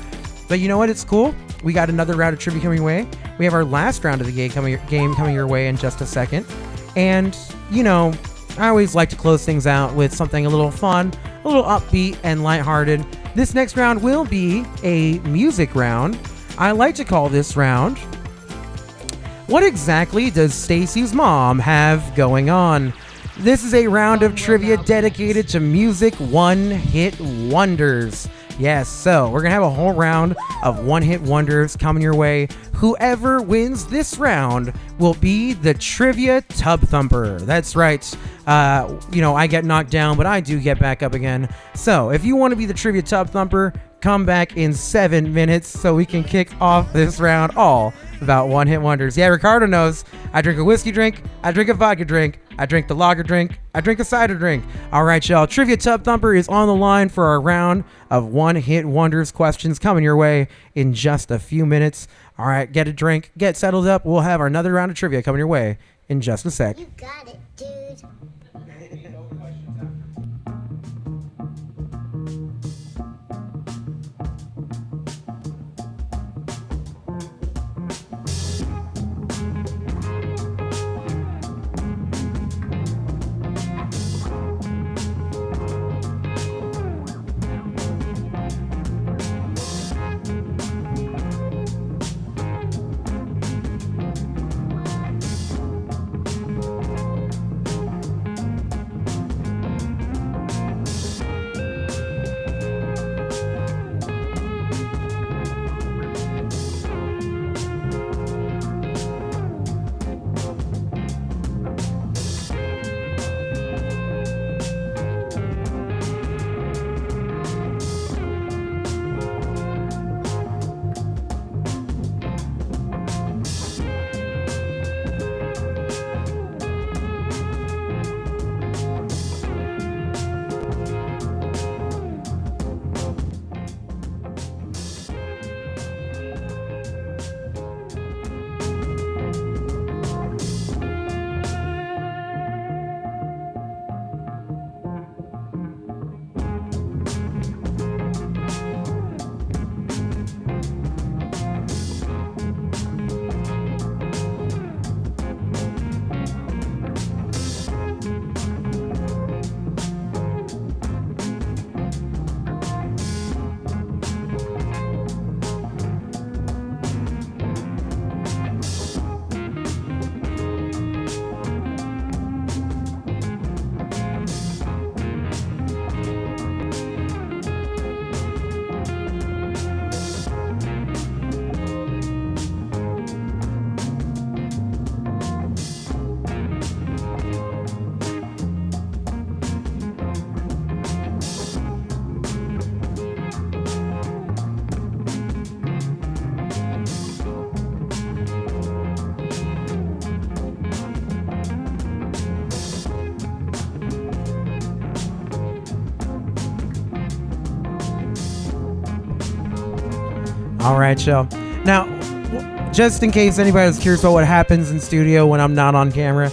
But you know what? It's cool. We got another round of trivia coming your way. We have our last round of the game coming your way in just a second. And, you know, I always like to close things out with something a little fun, a little upbeat and lighthearted. This next round will be a music round. I like to call this round, What exactly does Stacy's mom have going on? This is a round of trivia dedicated to music one-hit wonders. Yes, so we're going to have a whole round of one-hit wonders coming your way. Whoever wins this round will be the Trivia Tub Thumper. That's right. I get knocked down, but I do get back up again. So if you want to be the Trivia Tub Thumper, come back in 7 minutes so we can kick off this round all about one-hit wonders. Yeah, Ricardo knows. I drink a whiskey drink, I drink a vodka drink, I drink the lager drink. I drink the cider drink. All right, y'all. Trivia Tub Thumper is on the line for our round of one-hit wonders questions coming your way in just a few minutes. All right, get a drink, get settled up. We'll have another round of trivia coming your way in just a sec.
You got it, dude.
All right, y'all. Now, just in case anybody's curious about what happens in studio when I'm not on camera,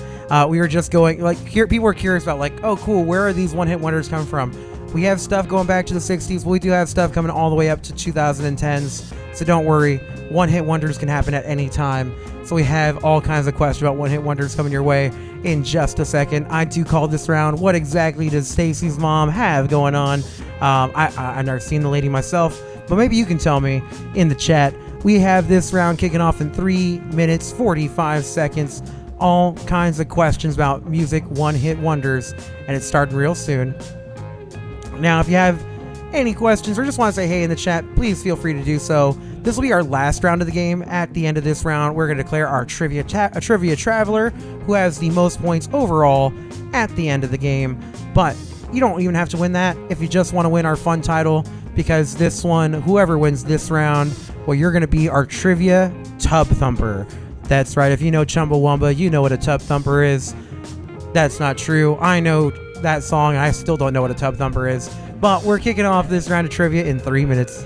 we were just going, people were curious about, oh, cool, where are these one-hit wonders coming from? We have stuff going back to the 60s, but we do have stuff coming all the way up to 2010s, so don't worry. One-hit wonders can happen at any time. So we have all kinds of questions about one-hit wonders coming your way in just a second. I do call this round, what exactly does Stacy's mom have going on? I've never seen the lady myself, but maybe you can tell me in the chat. We have this round kicking off in 3 minutes, 45 seconds. All kinds of questions about music one-hit wonders, and it's starting real soon. Now, if you have any questions or just want to say hey in the chat, please feel free to do so. This will be our last round of the game. At the end of this round, we're going to declare our trivia traveler who has the most points overall at the end of the game. But you don't even have to win that if you just want to win our fun title, because this one, whoever wins this round, well, you're going to be our trivia tub thumper. That's right. If you know Chumbawamba, you know what a tub thumper is. That's not true. I know that song. I still don't know what a tub thumper is. But we're kicking off this round of trivia in 3 minutes.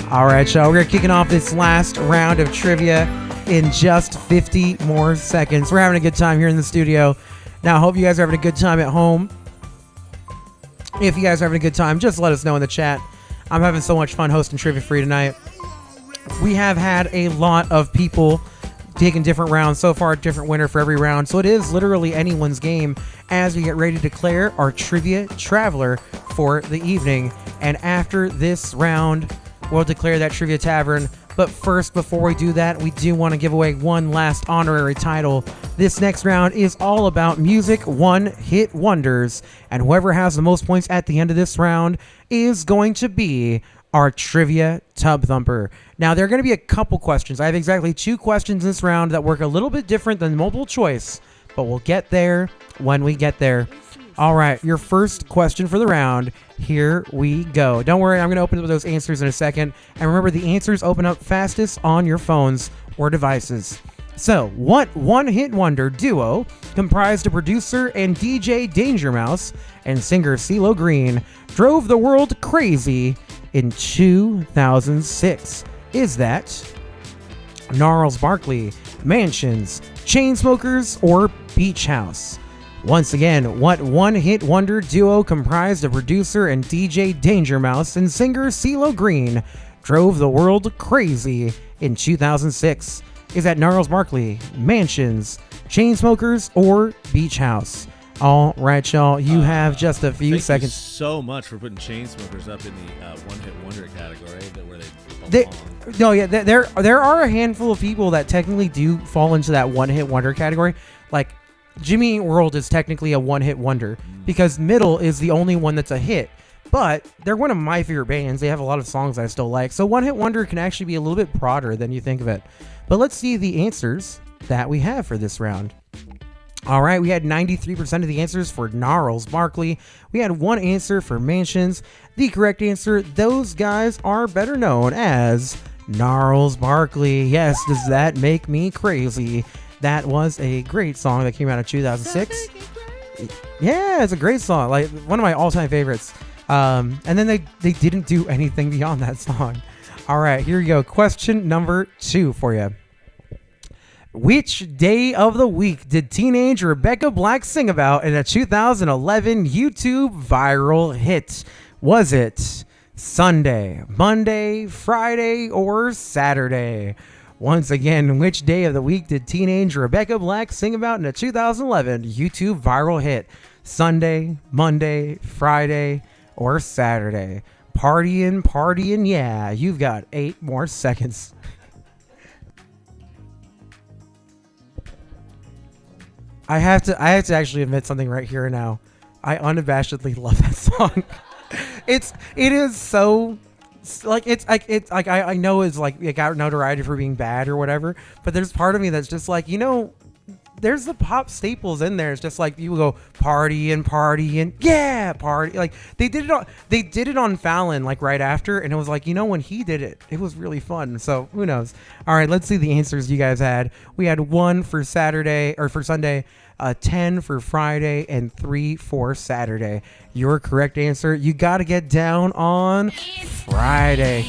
All right, y'all. We're kicking off this last round of trivia in just 50 more seconds. We're having a good time here in the studio. Now, I hope you guys are having a good time at home. If you guys are having a good time, just let us know in the chat. I'm having so much fun hosting Trivia for you tonight. We have had a lot of people taking different rounds so far, different winner for every round. So it is literally anyone's game as we get ready to declare our Trivia Traveler for the evening. And after this round, we'll declare that Trivia Tavern. But first, before we do that, we do want to give away one last honorary title. This next round is all about music one-hit wonders. And whoever has the most points at the end of this round is going to be our Trivia Tub Thumper. Now, there are going to be a couple questions. I have exactly 2 questions in this round that work a little bit different than multiple choice, but we'll get there when we get there. All right, your first question for the round. Here we go. Don't worry, I'm going to open up those answers in a second. And remember, the answers open up fastest on your phones or devices. So, what one-hit wonder duo comprised of producer and DJ Danger Mouse and singer CeeLo Green drove the world crazy in 2006? Is that Gnarls Barkley, Mansions, Chainsmokers, or Beach House? Once again, what one-hit wonder duo comprised of producer and DJ Danger Mouse and singer CeeLo Green drove the world crazy in 2006? Is that Gnarls Barkley, Mansions, Chainsmokers, or Beach House? All right, y'all. You have just a few
Thank
seconds.
you so much for putting Chainsmokers up in the one-hit wonder category, where they
They,
belong.
no, yeah, there are a handful of people that technically do fall into that one-hit wonder category. Like Jimmy Eat World is technically a one-hit wonder because Middle is the only one that's a hit. But they're one of my favorite bands. They have a lot of songs I still like. So one-hit wonder can actually be a little bit broader than you think of it. But let's see the answers that we have for this round. All right, we had 93% of the answers for Gnarls Barkley. We had 1 answer for Mansions. The correct answer, those guys are better known as Gnarls Barkley. Yes, does that make me crazy? That was a great song that came out in 2006. Yeah, it's a great song. Like one of my all-time favorites. And then they didn't do anything beyond that song. All right, here you go. Question number 2 for you. Which day of the week did teenage Rebecca Black sing about in a 2011 YouTube viral hit? Was it Sunday, Monday, Friday, or Saturday? Once again, which day of the week did teenage Rebecca Black sing about in a 2011 YouTube viral hit? Sunday, Monday, Friday, or Saturday? Partying, yeah. You've got 8 more seconds. I have to actually admit something right here and now. I unabashedly love that song. It is so like I know it's like it got notoriety for being bad or whatever, but there's part of me that's just like, there's the pop staples in there. It's just like people go partying, yeah, party. Like they did it on Fallon like right after, and it was like, when he did it, it was really fun. So who knows? All right, let's see the answers you guys had. We had 1 for Saturday or for Sunday, 10 for Friday, and 3 for Saturday. Your correct answer, you got to get down on Friday.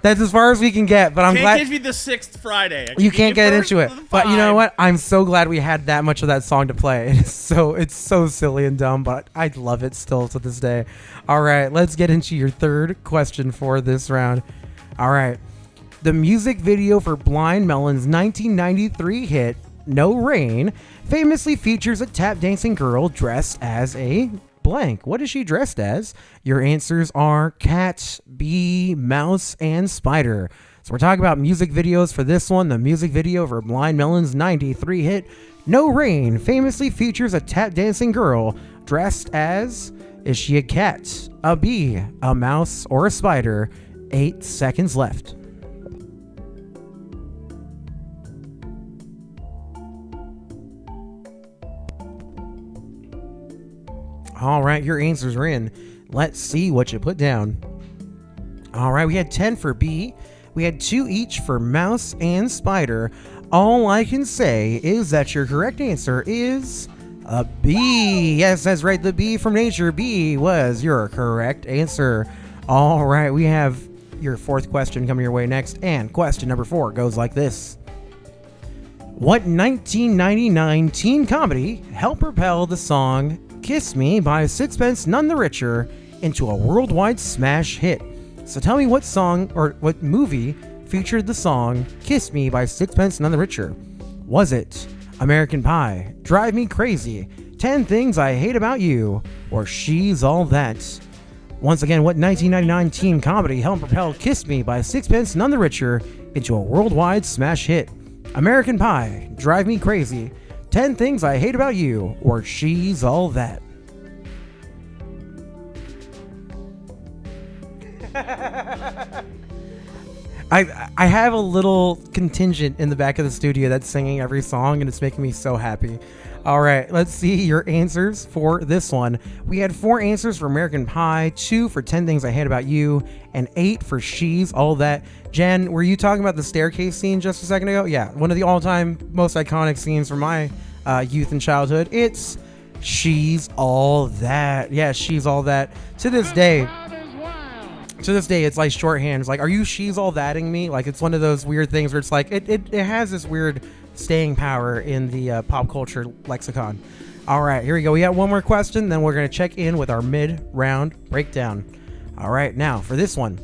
That's as far as we can get, but I'm glad.
Can't give you the 6th Friday.
You can't get into it. But you know what? I'm so glad we had that much of that song to play. It's so silly and dumb, but I love it still to this day. All right, let's get into your third question for this round. All right. The music video for Blind Melon's 1993 hit No Rain famously features a tap dancing girl dressed as a blank. What is she dressed as? Your answers are cat, bee, mouse, and spider. So we're talking about music videos for this one. The music video for Blind Melon's 93 hit No Rain famously features a tap dancing girl dressed as, is she a cat, a bee, a mouse, or a spider? 8 seconds left. All right, your answers are in. Let's see what you put down. All right, we had 10 for bee. We had 2 each for mouse and spider. All I can say is that your correct answer is a bee. Yes, that's right. The bee from nature. Bee was your correct answer. All right, we have your fourth question coming your way next. And question number 4 goes like this. What 1999 teen comedy helped propel the song Kiss Me by Sixpence None the Richer into a worldwide smash hit? So tell me what song or what movie featured the song Kiss Me by Sixpence None the Richer? Was it American Pie, Drive Me Crazy, 10 Things I Hate About You, or She's All That? Once again, what 1999 teen comedy helped propel Kiss Me by Sixpence None the Richer into a worldwide smash hit? American Pie, Drive Me Crazy, 10 Things I Hate About You, or She's All That? I have a little contingent in the back of the studio that's singing every song, and it's making me so happy. All right, let's see your answers for this one. We had 4 answers for American Pie, 2 for 10 Things I Hate About You, and 8 for She's All That. Jen, were you talking about the staircase scene just a second ago? Yeah, one of the all-time most iconic scenes from my youth and childhood. It's She's All That. Yeah, She's All That. To this day, it's like shorthand. It's like, are you She's All Thatting me? Like, it's one of those weird things where it's like, it has this weird staying power in the pop culture lexicon. All right, here we go. We got one more question, then we're going to check in with our mid-round breakdown. All right, now for this one.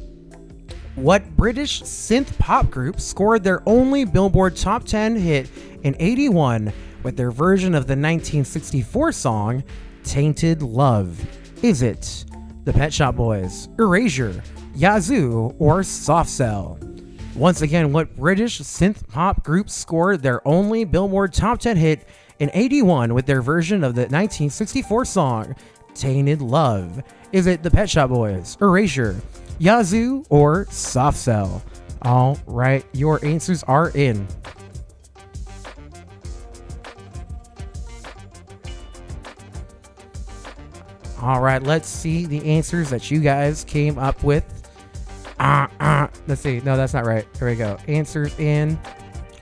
What British synth pop group scored their only Billboard Top 10 hit in 81 with their version of the 1964 song Tainted Love? Is it the Pet Shop Boys, Erasure, Yazoo, or Soft Cell? Once again, what British synth pop group scored their only Billboard Top 10 hit in 81 with their version of the 1964 song Tainted Love? Is it the Pet Shop Boys, Erasure, Yazoo, or Soft Cell? All right, your answers are in. All right, let's see the answers that you guys came up with. Let's see. No, that's not right. There we go. Answers in.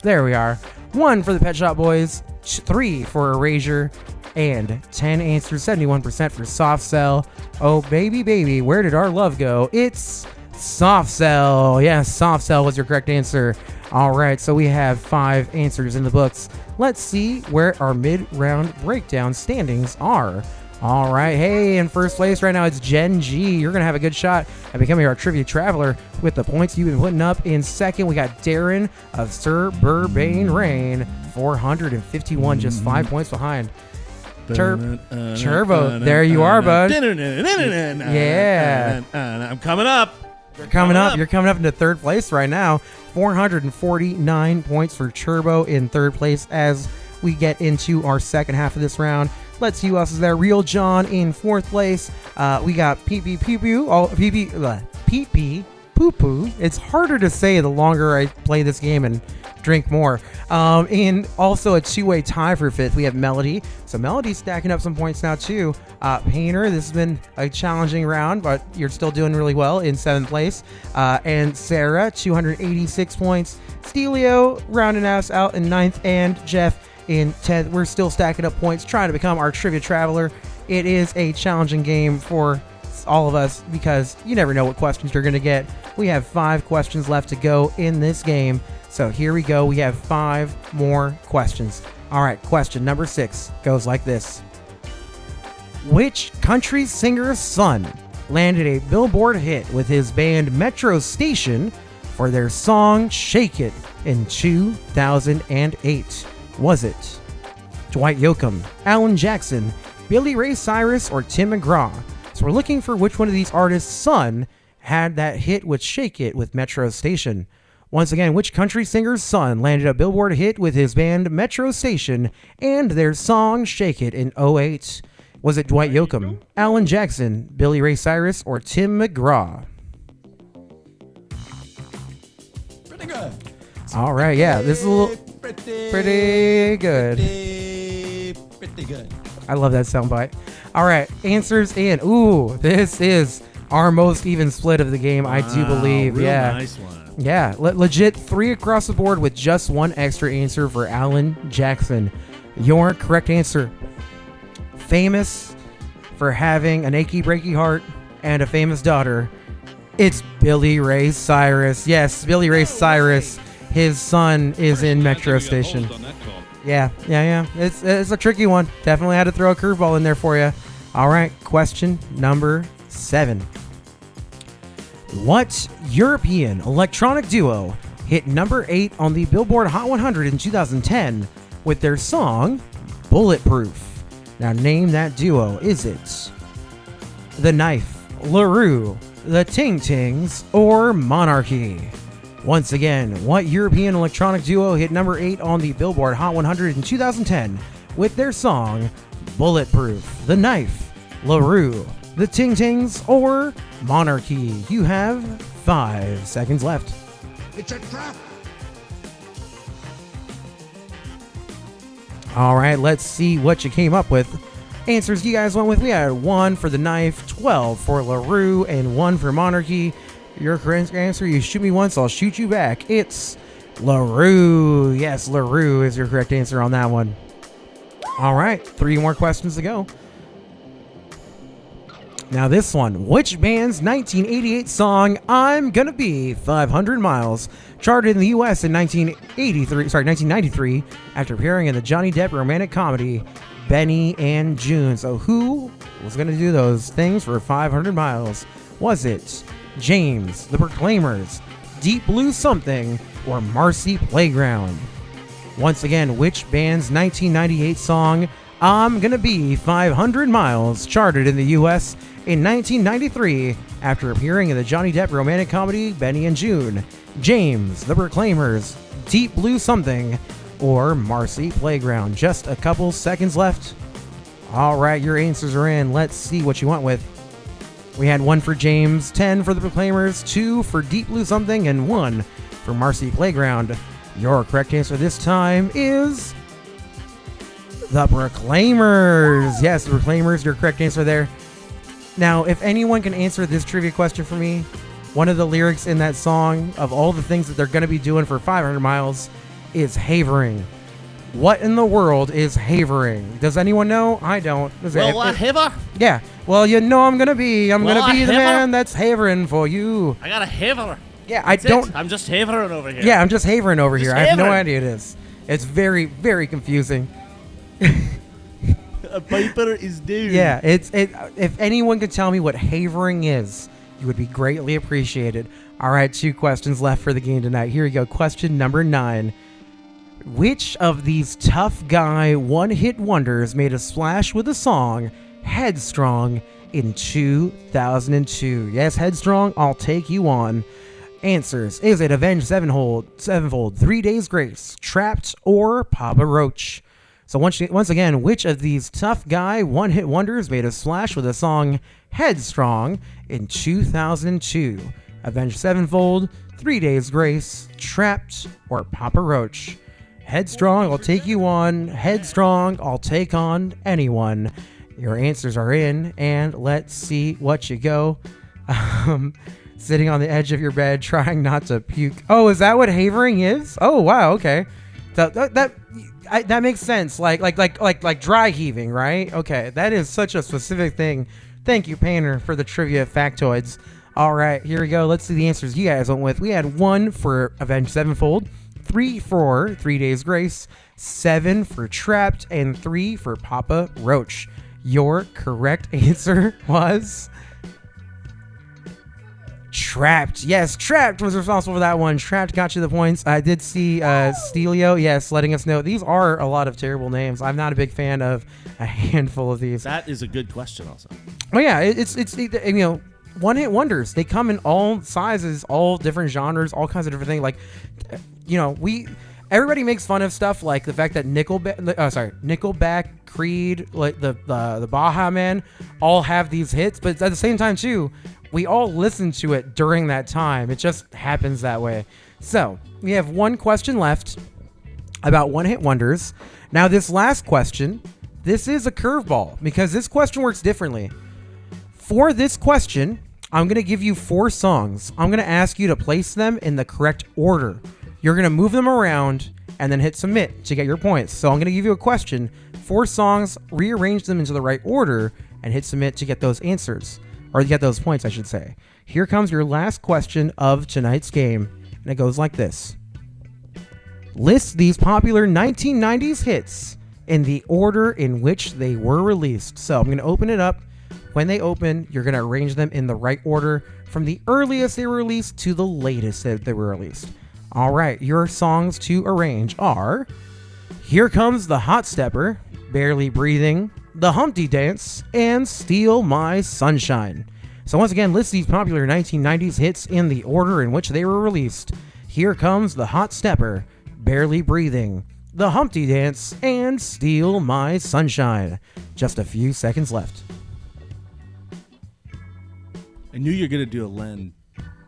There we are. 1 for the Pet Shop Boys, 3 for Erasure, and 10 answers, 71% for Soft Cell. Oh, baby, baby, where did our love go? It's Soft Cell. Yes, Soft Cell was your correct answer. All right, so we have 5 answers in the books. Let's see where our mid-round breakdown standings are. All right, hey, in first place right now, it's Gen G. You're going to have a good shot at becoming our Trivia Traveler with the points you've been putting up. In second, we got Darren of Sir Burbane Rain, 451, just 5 points behind. Turbo, there you are, bud. Yeah.
I'm coming up.
You're coming up into third place right now. 449 points for Turbo in third place as we get into our second half of this round. Let's see who else is there. Real John in fourth place. We got Pee Pee Poo Poo. It's harder to say the longer I play this game and drink more. And also a two-way tie for fifth. We have Melody. So Melody's stacking up some points now too. Painter, this has been a challenging round, but you're still doing really well in seventh place. And Sarah, 286 points. Stelio rounding us out in ninth, and Jeff in 10th. We're still stacking up points, trying to become our Trivia Traveler. It is a challenging game for all of us because you never know what questions you're going to get. We have 5 questions left to go in this game. So here we go. We have 5 more questions. All right, question number 6 goes like this. Which country singer's son landed a Billboard hit with his band Metro Station for their song Shake It in 2008? Was it Dwight Yoakam, Alan Jackson, Billy Ray Cyrus, or Tim McGraw? So we're looking for which one of these artists' son had that hit with Shake It with Metro Station. Once again, which country singer's son landed a Billboard hit with his band Metro Station and their song Shake It in 2008? Was it Dwight Yoakam, Alan Jackson, Billy Ray Cyrus, or Tim McGraw?
Pretty good.
All right, yeah, this is a little pretty good.
Pretty good.
I love that soundbite. All right, answers in. Ooh, this is our most even split of the game, I do believe.
Real
Yeah,
nice one.
yeah, legit 3 across the board with just 1 extra answer for Alan Jackson. Your correct answer. Famous for having an achy breaky heart and a famous daughter, It's Billy Ray Cyrus. Yes, Billy Ray Cyrus. His son is in Metro Station. Yeah. It's a tricky one. Definitely had to throw a curveball in there for you. All right, question number 7. What European electronic duo hit number 8 on the Billboard Hot 100 in 2010 with their song Bulletproof? Now name that duo. Is it The Knife, LaRue, The Ting Tings, or Monarchy? Once again, what European electronic duo hit number 8 on the Billboard Hot 100 in 2010 with their song Bulletproof? The Knife, LaRue, The Ting Tings, or Monarchy? You have 5 seconds left.
It's a trap.
All right, let's see what you came up with. Answers you guys went with, we had 1 for The Knife, 12 for LaRue, and 1 for Monarchy. Your correct answer, you shoot me once, I'll shoot you back. It's LaRue. Yes, LaRue is your correct answer on that one. All right, 3 more questions to go. Now this one, which band's 1988 song I'm Gonna Be 500 Miles charted in the US in 1993 after appearing in the Johnny Depp romantic comedy Benny and June? So who was gonna do those things for 500 miles? Was it James, The Proclaimers, Deep Blue Something, or Marcy Playground? Once again, which band's 1998 song I'm Gonna Be 500 Miles charted in the US in 1993 after appearing in the Johnny Depp romantic comedy Benny and June? James, The Proclaimers, Deep Blue Something, or Marcy Playground? Just a couple seconds left. All right, your answers are in. Let's see what you went with. We had 1 for James, 10 for The Proclaimers, 2 for Deep Blue Something, and 1 for Marcy Playground. Your correct answer this time is The Proclaimers. Yes, The Proclaimers, your correct answer there. Now, if anyone can answer this trivia question for me, one of the lyrics in that song of all the things that they're going to be doing for 500 miles is havering. What in the world is havering? Does anyone know? I don't.
Haver?
Yeah. Well, you know I'm going to be the
haver?
man that's havering for you.
I got a haver.
Yeah, I don't.
I'm just havering over here.
Yeah, I'm just havering over here. I have no
havering.
idea it is. It's very, very confusing.
A piper is due.
Yeah, if anyone could tell me what havering is, you would be greatly appreciated. All right, 2 questions left for the game tonight. Here we go. Question number 9. Which of these tough guy one-hit wonders made a splash with the song Headstrong in 2002? Yes, Headstrong, I'll Take You On. Answers. Is it Avenged Sevenfold, 3 Days Grace, Trapped, or Papa Roach? So once again, which of these tough guy one-hit wonders made a splash with the song Headstrong in 2002? Avenged Sevenfold, 3 Days Grace, Trapped, or Papa Roach? Headstrong, I'll take you on. Headstrong, I'll take on anyone. Your answers are in, and let's see what you go. Sitting on the edge of your bed, trying not to puke. Oh, is that what havering is? Oh, wow, okay. That makes sense. Like dry heaving, right? Okay, that is such a specific thing. Thank you, Painter, for the trivia factoids. All right, here we go. Let's see the answers you guys went with. We had 1 for Avenged Sevenfold, 3 for 3 Days Grace, 7 for Trapped, and 3 for Papa Roach. Your correct answer was Trapped. Yes, Trapped was responsible for that one. Trapped got you the points. I did see Stelio, yes, letting us know these are a lot of terrible names. I'm not a big fan of a handful of these.
That is a good question also.
Oh yeah, it's you know, one-hit wonders. They come in all sizes, all different genres, all kinds of different things. Like, you know, everybody makes fun of stuff like the fact that Nickelback, Creed, like the Baja Men, all have these hits, but at the same time too, we all listen to it during that time. It just happens that way. So we have 1 question left about one-hit wonders. Now this last question, this is a curveball because this question works differently. For this question, I'm going to give you 4 songs. I'm going to ask you to place them in the correct order. You're going to move them around and then hit submit to get your points. So I'm going to give you a question, 4 songs, rearrange them into the right order, and hit submit to get those answers. or get those points, I should say. Here comes your last question of tonight's game, and it goes like this. List these popular 1990s hits in the order in which they were released. So I'm going to open it up. When they open, you're going to arrange them in the right order from the earliest they were released to the latest that they were released. All right, your songs to arrange are Here Comes the Hot Stepper, Barely Breathing, The Humpty Dance, and Steal My Sunshine. So once again, list these popular 1990s hits in the order in which they were released. Here Comes the Hot Stepper, Barely Breathing, The Humpty Dance, and Steal My Sunshine. Just a few seconds left.
I knew you were gonna do a Len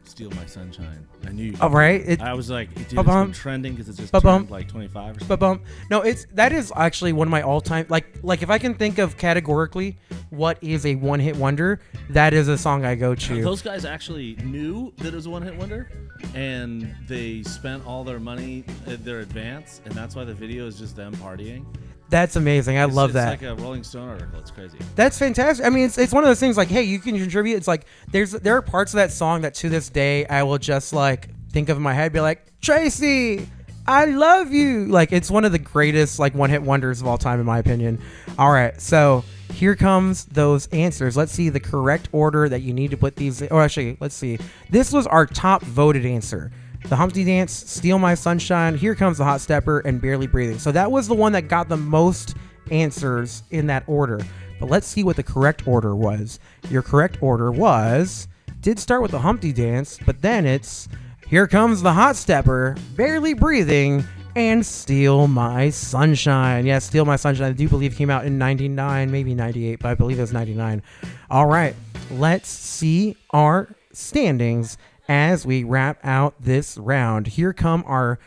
Steal My Sunshine. I knew you.
All right.
I was like, dude, it's
Ba-bum.
been trending because it's just
Ba-bum.
turned like 25 or something.
Ba-bum. No, that is actually one of my all-time, like if I can think of categorically what is a one-hit wonder, that is a song I go to.
Those guys actually knew that it was a one-hit wonder, and they spent all their money at their advance, and that's why the video is just them partying.
That's amazing. I love that.
It's like a Rolling Stone article. It's crazy.
That's fantastic. I mean, it's one of those things like, hey, you can contribute. It's like there are parts of that song that to this day I will just like think of in my head, be like, Tracy, I love you. Like, it's one of the greatest like one-hit wonders of all time, in my opinion. All right, so here comes those answers. Let's see the correct order that you need to put these. Or actually, let's see. This was our top voted answer. The Humpty Dance, Steal My Sunshine, Here Comes the Hot Stepper, and Barely Breathing. So that was the one that got the most answers in that order. But let's see what the correct order was. Your correct order did start with the Humpty Dance, but then it's Here Comes the Hot Stepper, Barely Breathing, and Steal My Sunshine. Yeah, Steal My Sunshine, I do believe came out in 99, maybe 98, but I believe it was 99. All right, let's see our standings as we wrap out this round. Here come our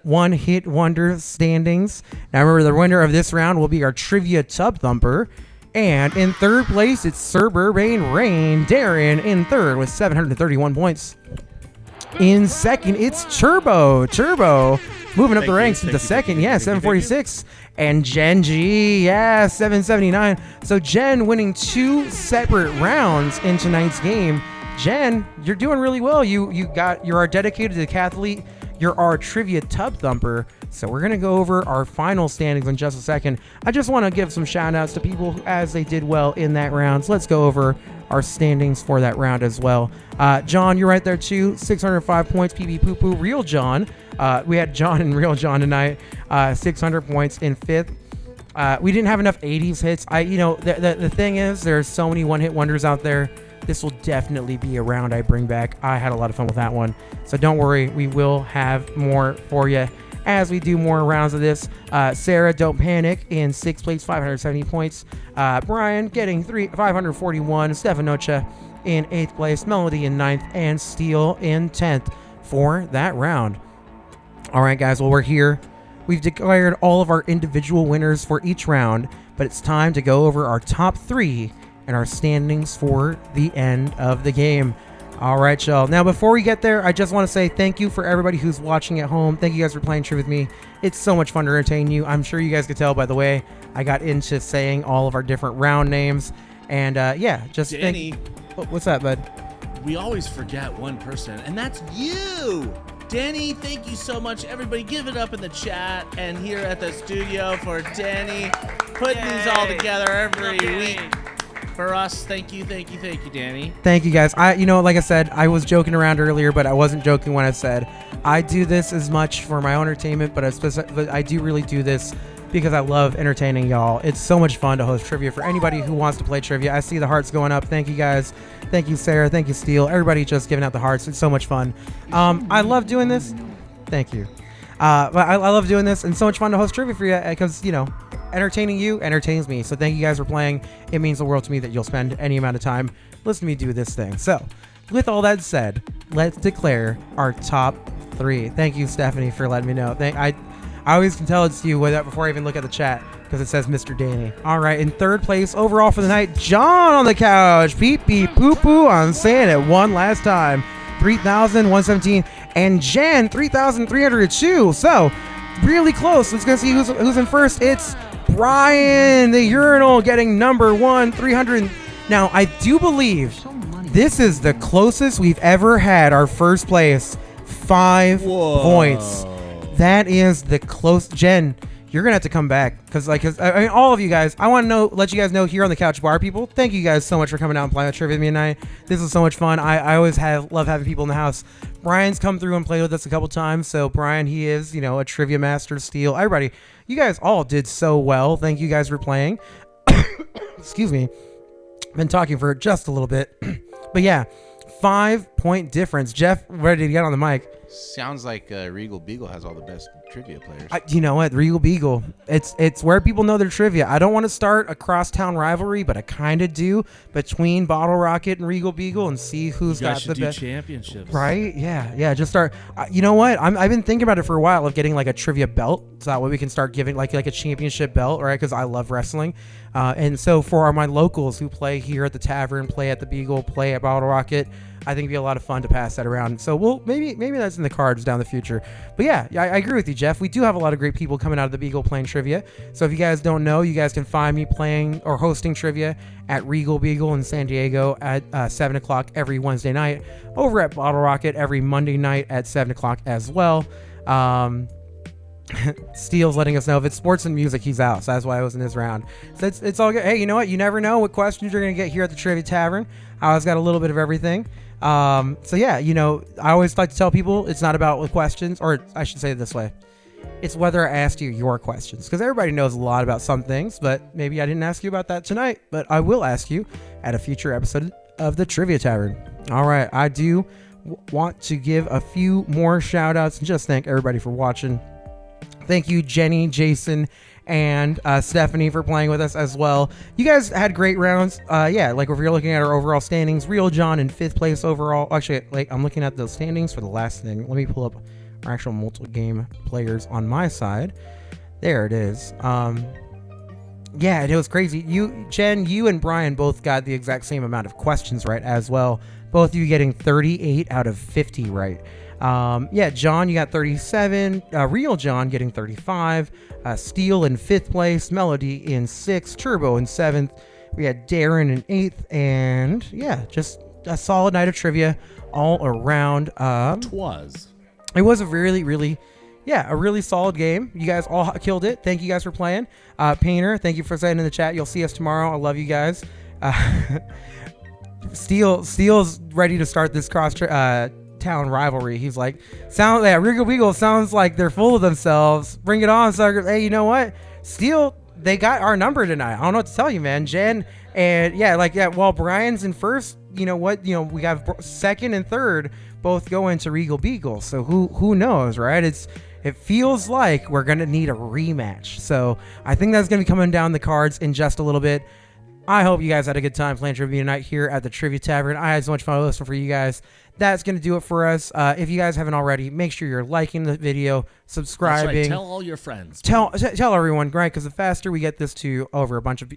one-hit wonder standings. Now remember, the winner of this round will be our Trivia Tub Thumper. And in third place, it's Suburban Rain. Darren in third with 731 points. In second, it's Turbo. Moving up the ranks into second. Yeah, 746. And Jen G, 779. So Jen winning 2 separate rounds in tonight's game. Jen, you're doing really well. You're our dedicated decathlete. You're our Trivia Tub Thumper. So we're going to go over our final standings in just a second. I just want to give some shout outs to people as they did well in that round. So let's go over our standings for that round as well. John, you're right there too. 605 points. PB Poo Poo. Real John. We had John and Real John tonight. 600 points in fifth. We didn't have enough 80s hits. The thing is, there's so many one-hit wonders out there. This will definitely be a round I bring back. I had a lot of fun with that one. So don't worry, we will have more for you as we do more rounds of this. Sarah, don't panic, in 6th place, 570 points. Brian getting 541. Stefanocha in 8th place. Melody in 9th. And Steele in 10th for that round. All right, guys, well, we're here. We've declared all of our individual winners for each round, but it's time to go over our top 3 and our standings for the end of the game. All right, y'all. Now, before we get there, I just want to say thank you for everybody who's watching at home. Thank you guys for playing True with me. It's so much fun to entertain you. I'm sure you guys could tell by the way I got into saying all of our different round names. And just
Danny,
what's that, bud?
we always forget one person, and that's you. Danny, thank you so much. Everybody give it up in the chat and here at the studio for Danny putting these all together every week. For us, thank you, Danny.
Thank you, guys. Like I said, I was joking around earlier, but I wasn't joking when I said I do this as much for my own entertainment, but I do really do this because I love entertaining y'all. It's so much fun to host trivia for anybody who wants to play trivia. I see the hearts going up. Thank you, guys. Thank you, Sarah. Thank you, Steele. Everybody just giving out the hearts. It's so much fun. I love doing this. Thank you. But I love doing this, and so much fun to host trivia for you because, entertaining you entertains me. So thank you guys for playing. It means the world to me that you'll spend any amount of time listening to me do this thing. So with all that said, let's declare our top 3. Thank you, Stephanie, for letting me know. I always can tell it's you before I even look at the chat because it says Mr. Danny. All right, in third place overall for the night, John on the couch. Peep beep poo poo. I'm saying it one last time. 3,117. And Jen, 3,302. So really close. Let's go see who's in first. It's Brian, the urinal, getting number 1, Now, I do believe this is the closest we've ever had our first place. 5 points. That is the close. Jen, you're gonna have to come back because I mean, all of you guys, I want to let you guys know here on the Couch Bar people, thank you guys so much for coming out and playing with trivia with me tonight. This is so much fun. I always love having people in the house. Brian's come through and played with us a couple times. So Brian, he is, a trivia master. Steel, everybody, you guys all did so well. Thank you guys for playing. Excuse me. Been talking for just a little bit, but yeah, 5-point difference. Jeff, ready to get on the mic?
Sounds like Regal Beagle has all the best trivia players.
You know what, Regal Beagle, it's where people know their trivia. I don't want to start a crosstown rivalry, but I kind of do between Bottle Rocket and Regal Beagle and see who's got the best
championships.
Right? Yeah. Just start. You know what? I've been thinking about it for a while of getting like a trivia belt, so that way we can start giving like a championship belt, right? Because I love wrestling, and so for my locals who play here at the Tavern, play at the Beagle, play at Bottle Rocket, I think it'd be a lot of fun to pass that around. So we'll maybe that's in the cards down the future. But yeah, I agree with you, Jeff. We do have a lot of great people coming out of the Beagle playing trivia. So if you guys don't know, you guys can find me playing or hosting trivia at Regal Beagle in San Diego at 7 o'clock every Wednesday night. Over at Bottle Rocket every Monday night at 7 o'clock as well. Steele's letting us know if it's sports and music, he's out. So that's why I was in this round. So it's all good. Hey, you know what? You never know what questions you're going to get here at the Trivia Tavern. I always got a little bit of everything. So yeah, I always like to tell people it's not about the questions, or I should say it this way. It's whether I asked you your questions, because everybody knows a lot about some things, but maybe I didn't ask you about that tonight, but I will ask you at a future episode of the Trivia Tavern. All right. I do want to give a few more shout outs and just thank everybody for watching. Thank you, Jenny, Jason, and Stephanie for playing with us as well. You guys had great rounds. Yeah, like if you're looking at our overall standings, Real John in 5th place overall. Actually, like I'm looking at those standings for the last thing. Let me pull up our actual multiple game players on my side. There it is. Yeah, it was crazy. Jen, you and Brian both got the exact same amount of questions right as well. Both of you getting 38 out of 50 right. Yeah, John, you got 37. Real John getting 35. Steel in 5th place. Melody in 6th. Turbo in 7th. We had Darren in 8th. And yeah, just a solid night of trivia all around. It was a really, really, a really solid game. You guys all killed it. Thank you guys for playing. Painter, thank you for saying in the chat. You'll see us tomorrow. I love you guys. Steel's ready to start this town rivalry. He's like, Regal Beagle sounds like they're full of themselves. Bring it on, suckers. Hey, you know what? Steel, they got our number tonight. I don't know what to tell you, man. Jen, and while Brian's in first, we have 2nd and 3rd both going to Regal Beagle. So who knows, right? It feels like we're gonna need a rematch. So I think that's gonna be coming down the cards in just a little bit. I hope you guys had a good time playing trivia tonight here at the Trivia Tavern. I had so much fun listening for you guys. That's going to do it for us. If you guys haven't already, make sure you're liking the video, subscribing.
That's right. Tell all your friends.
Tell everyone, right? Because the faster we get this to over a bunch of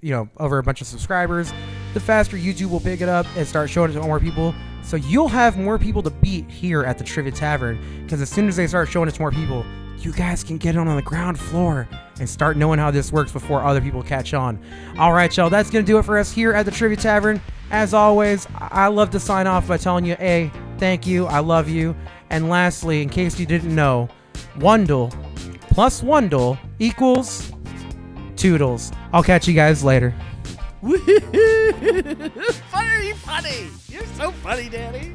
subscribers, the faster YouTube will pick it up and start showing it to more people. So you'll have more people to beat here at the Trivia Tavern. Because as soon as they start showing it to more people, you guys can get on the ground floor and start knowing how this works before other people catch on. All right, y'all. That's going to do it for us here at the Trivia Tavern. As always, I love to sign off by telling you, A, thank you, I love you. And lastly, in case you didn't know, Wundle plus Wundle equals Toodles. I'll catch you guys later.
Funny. You're so funny, Danny.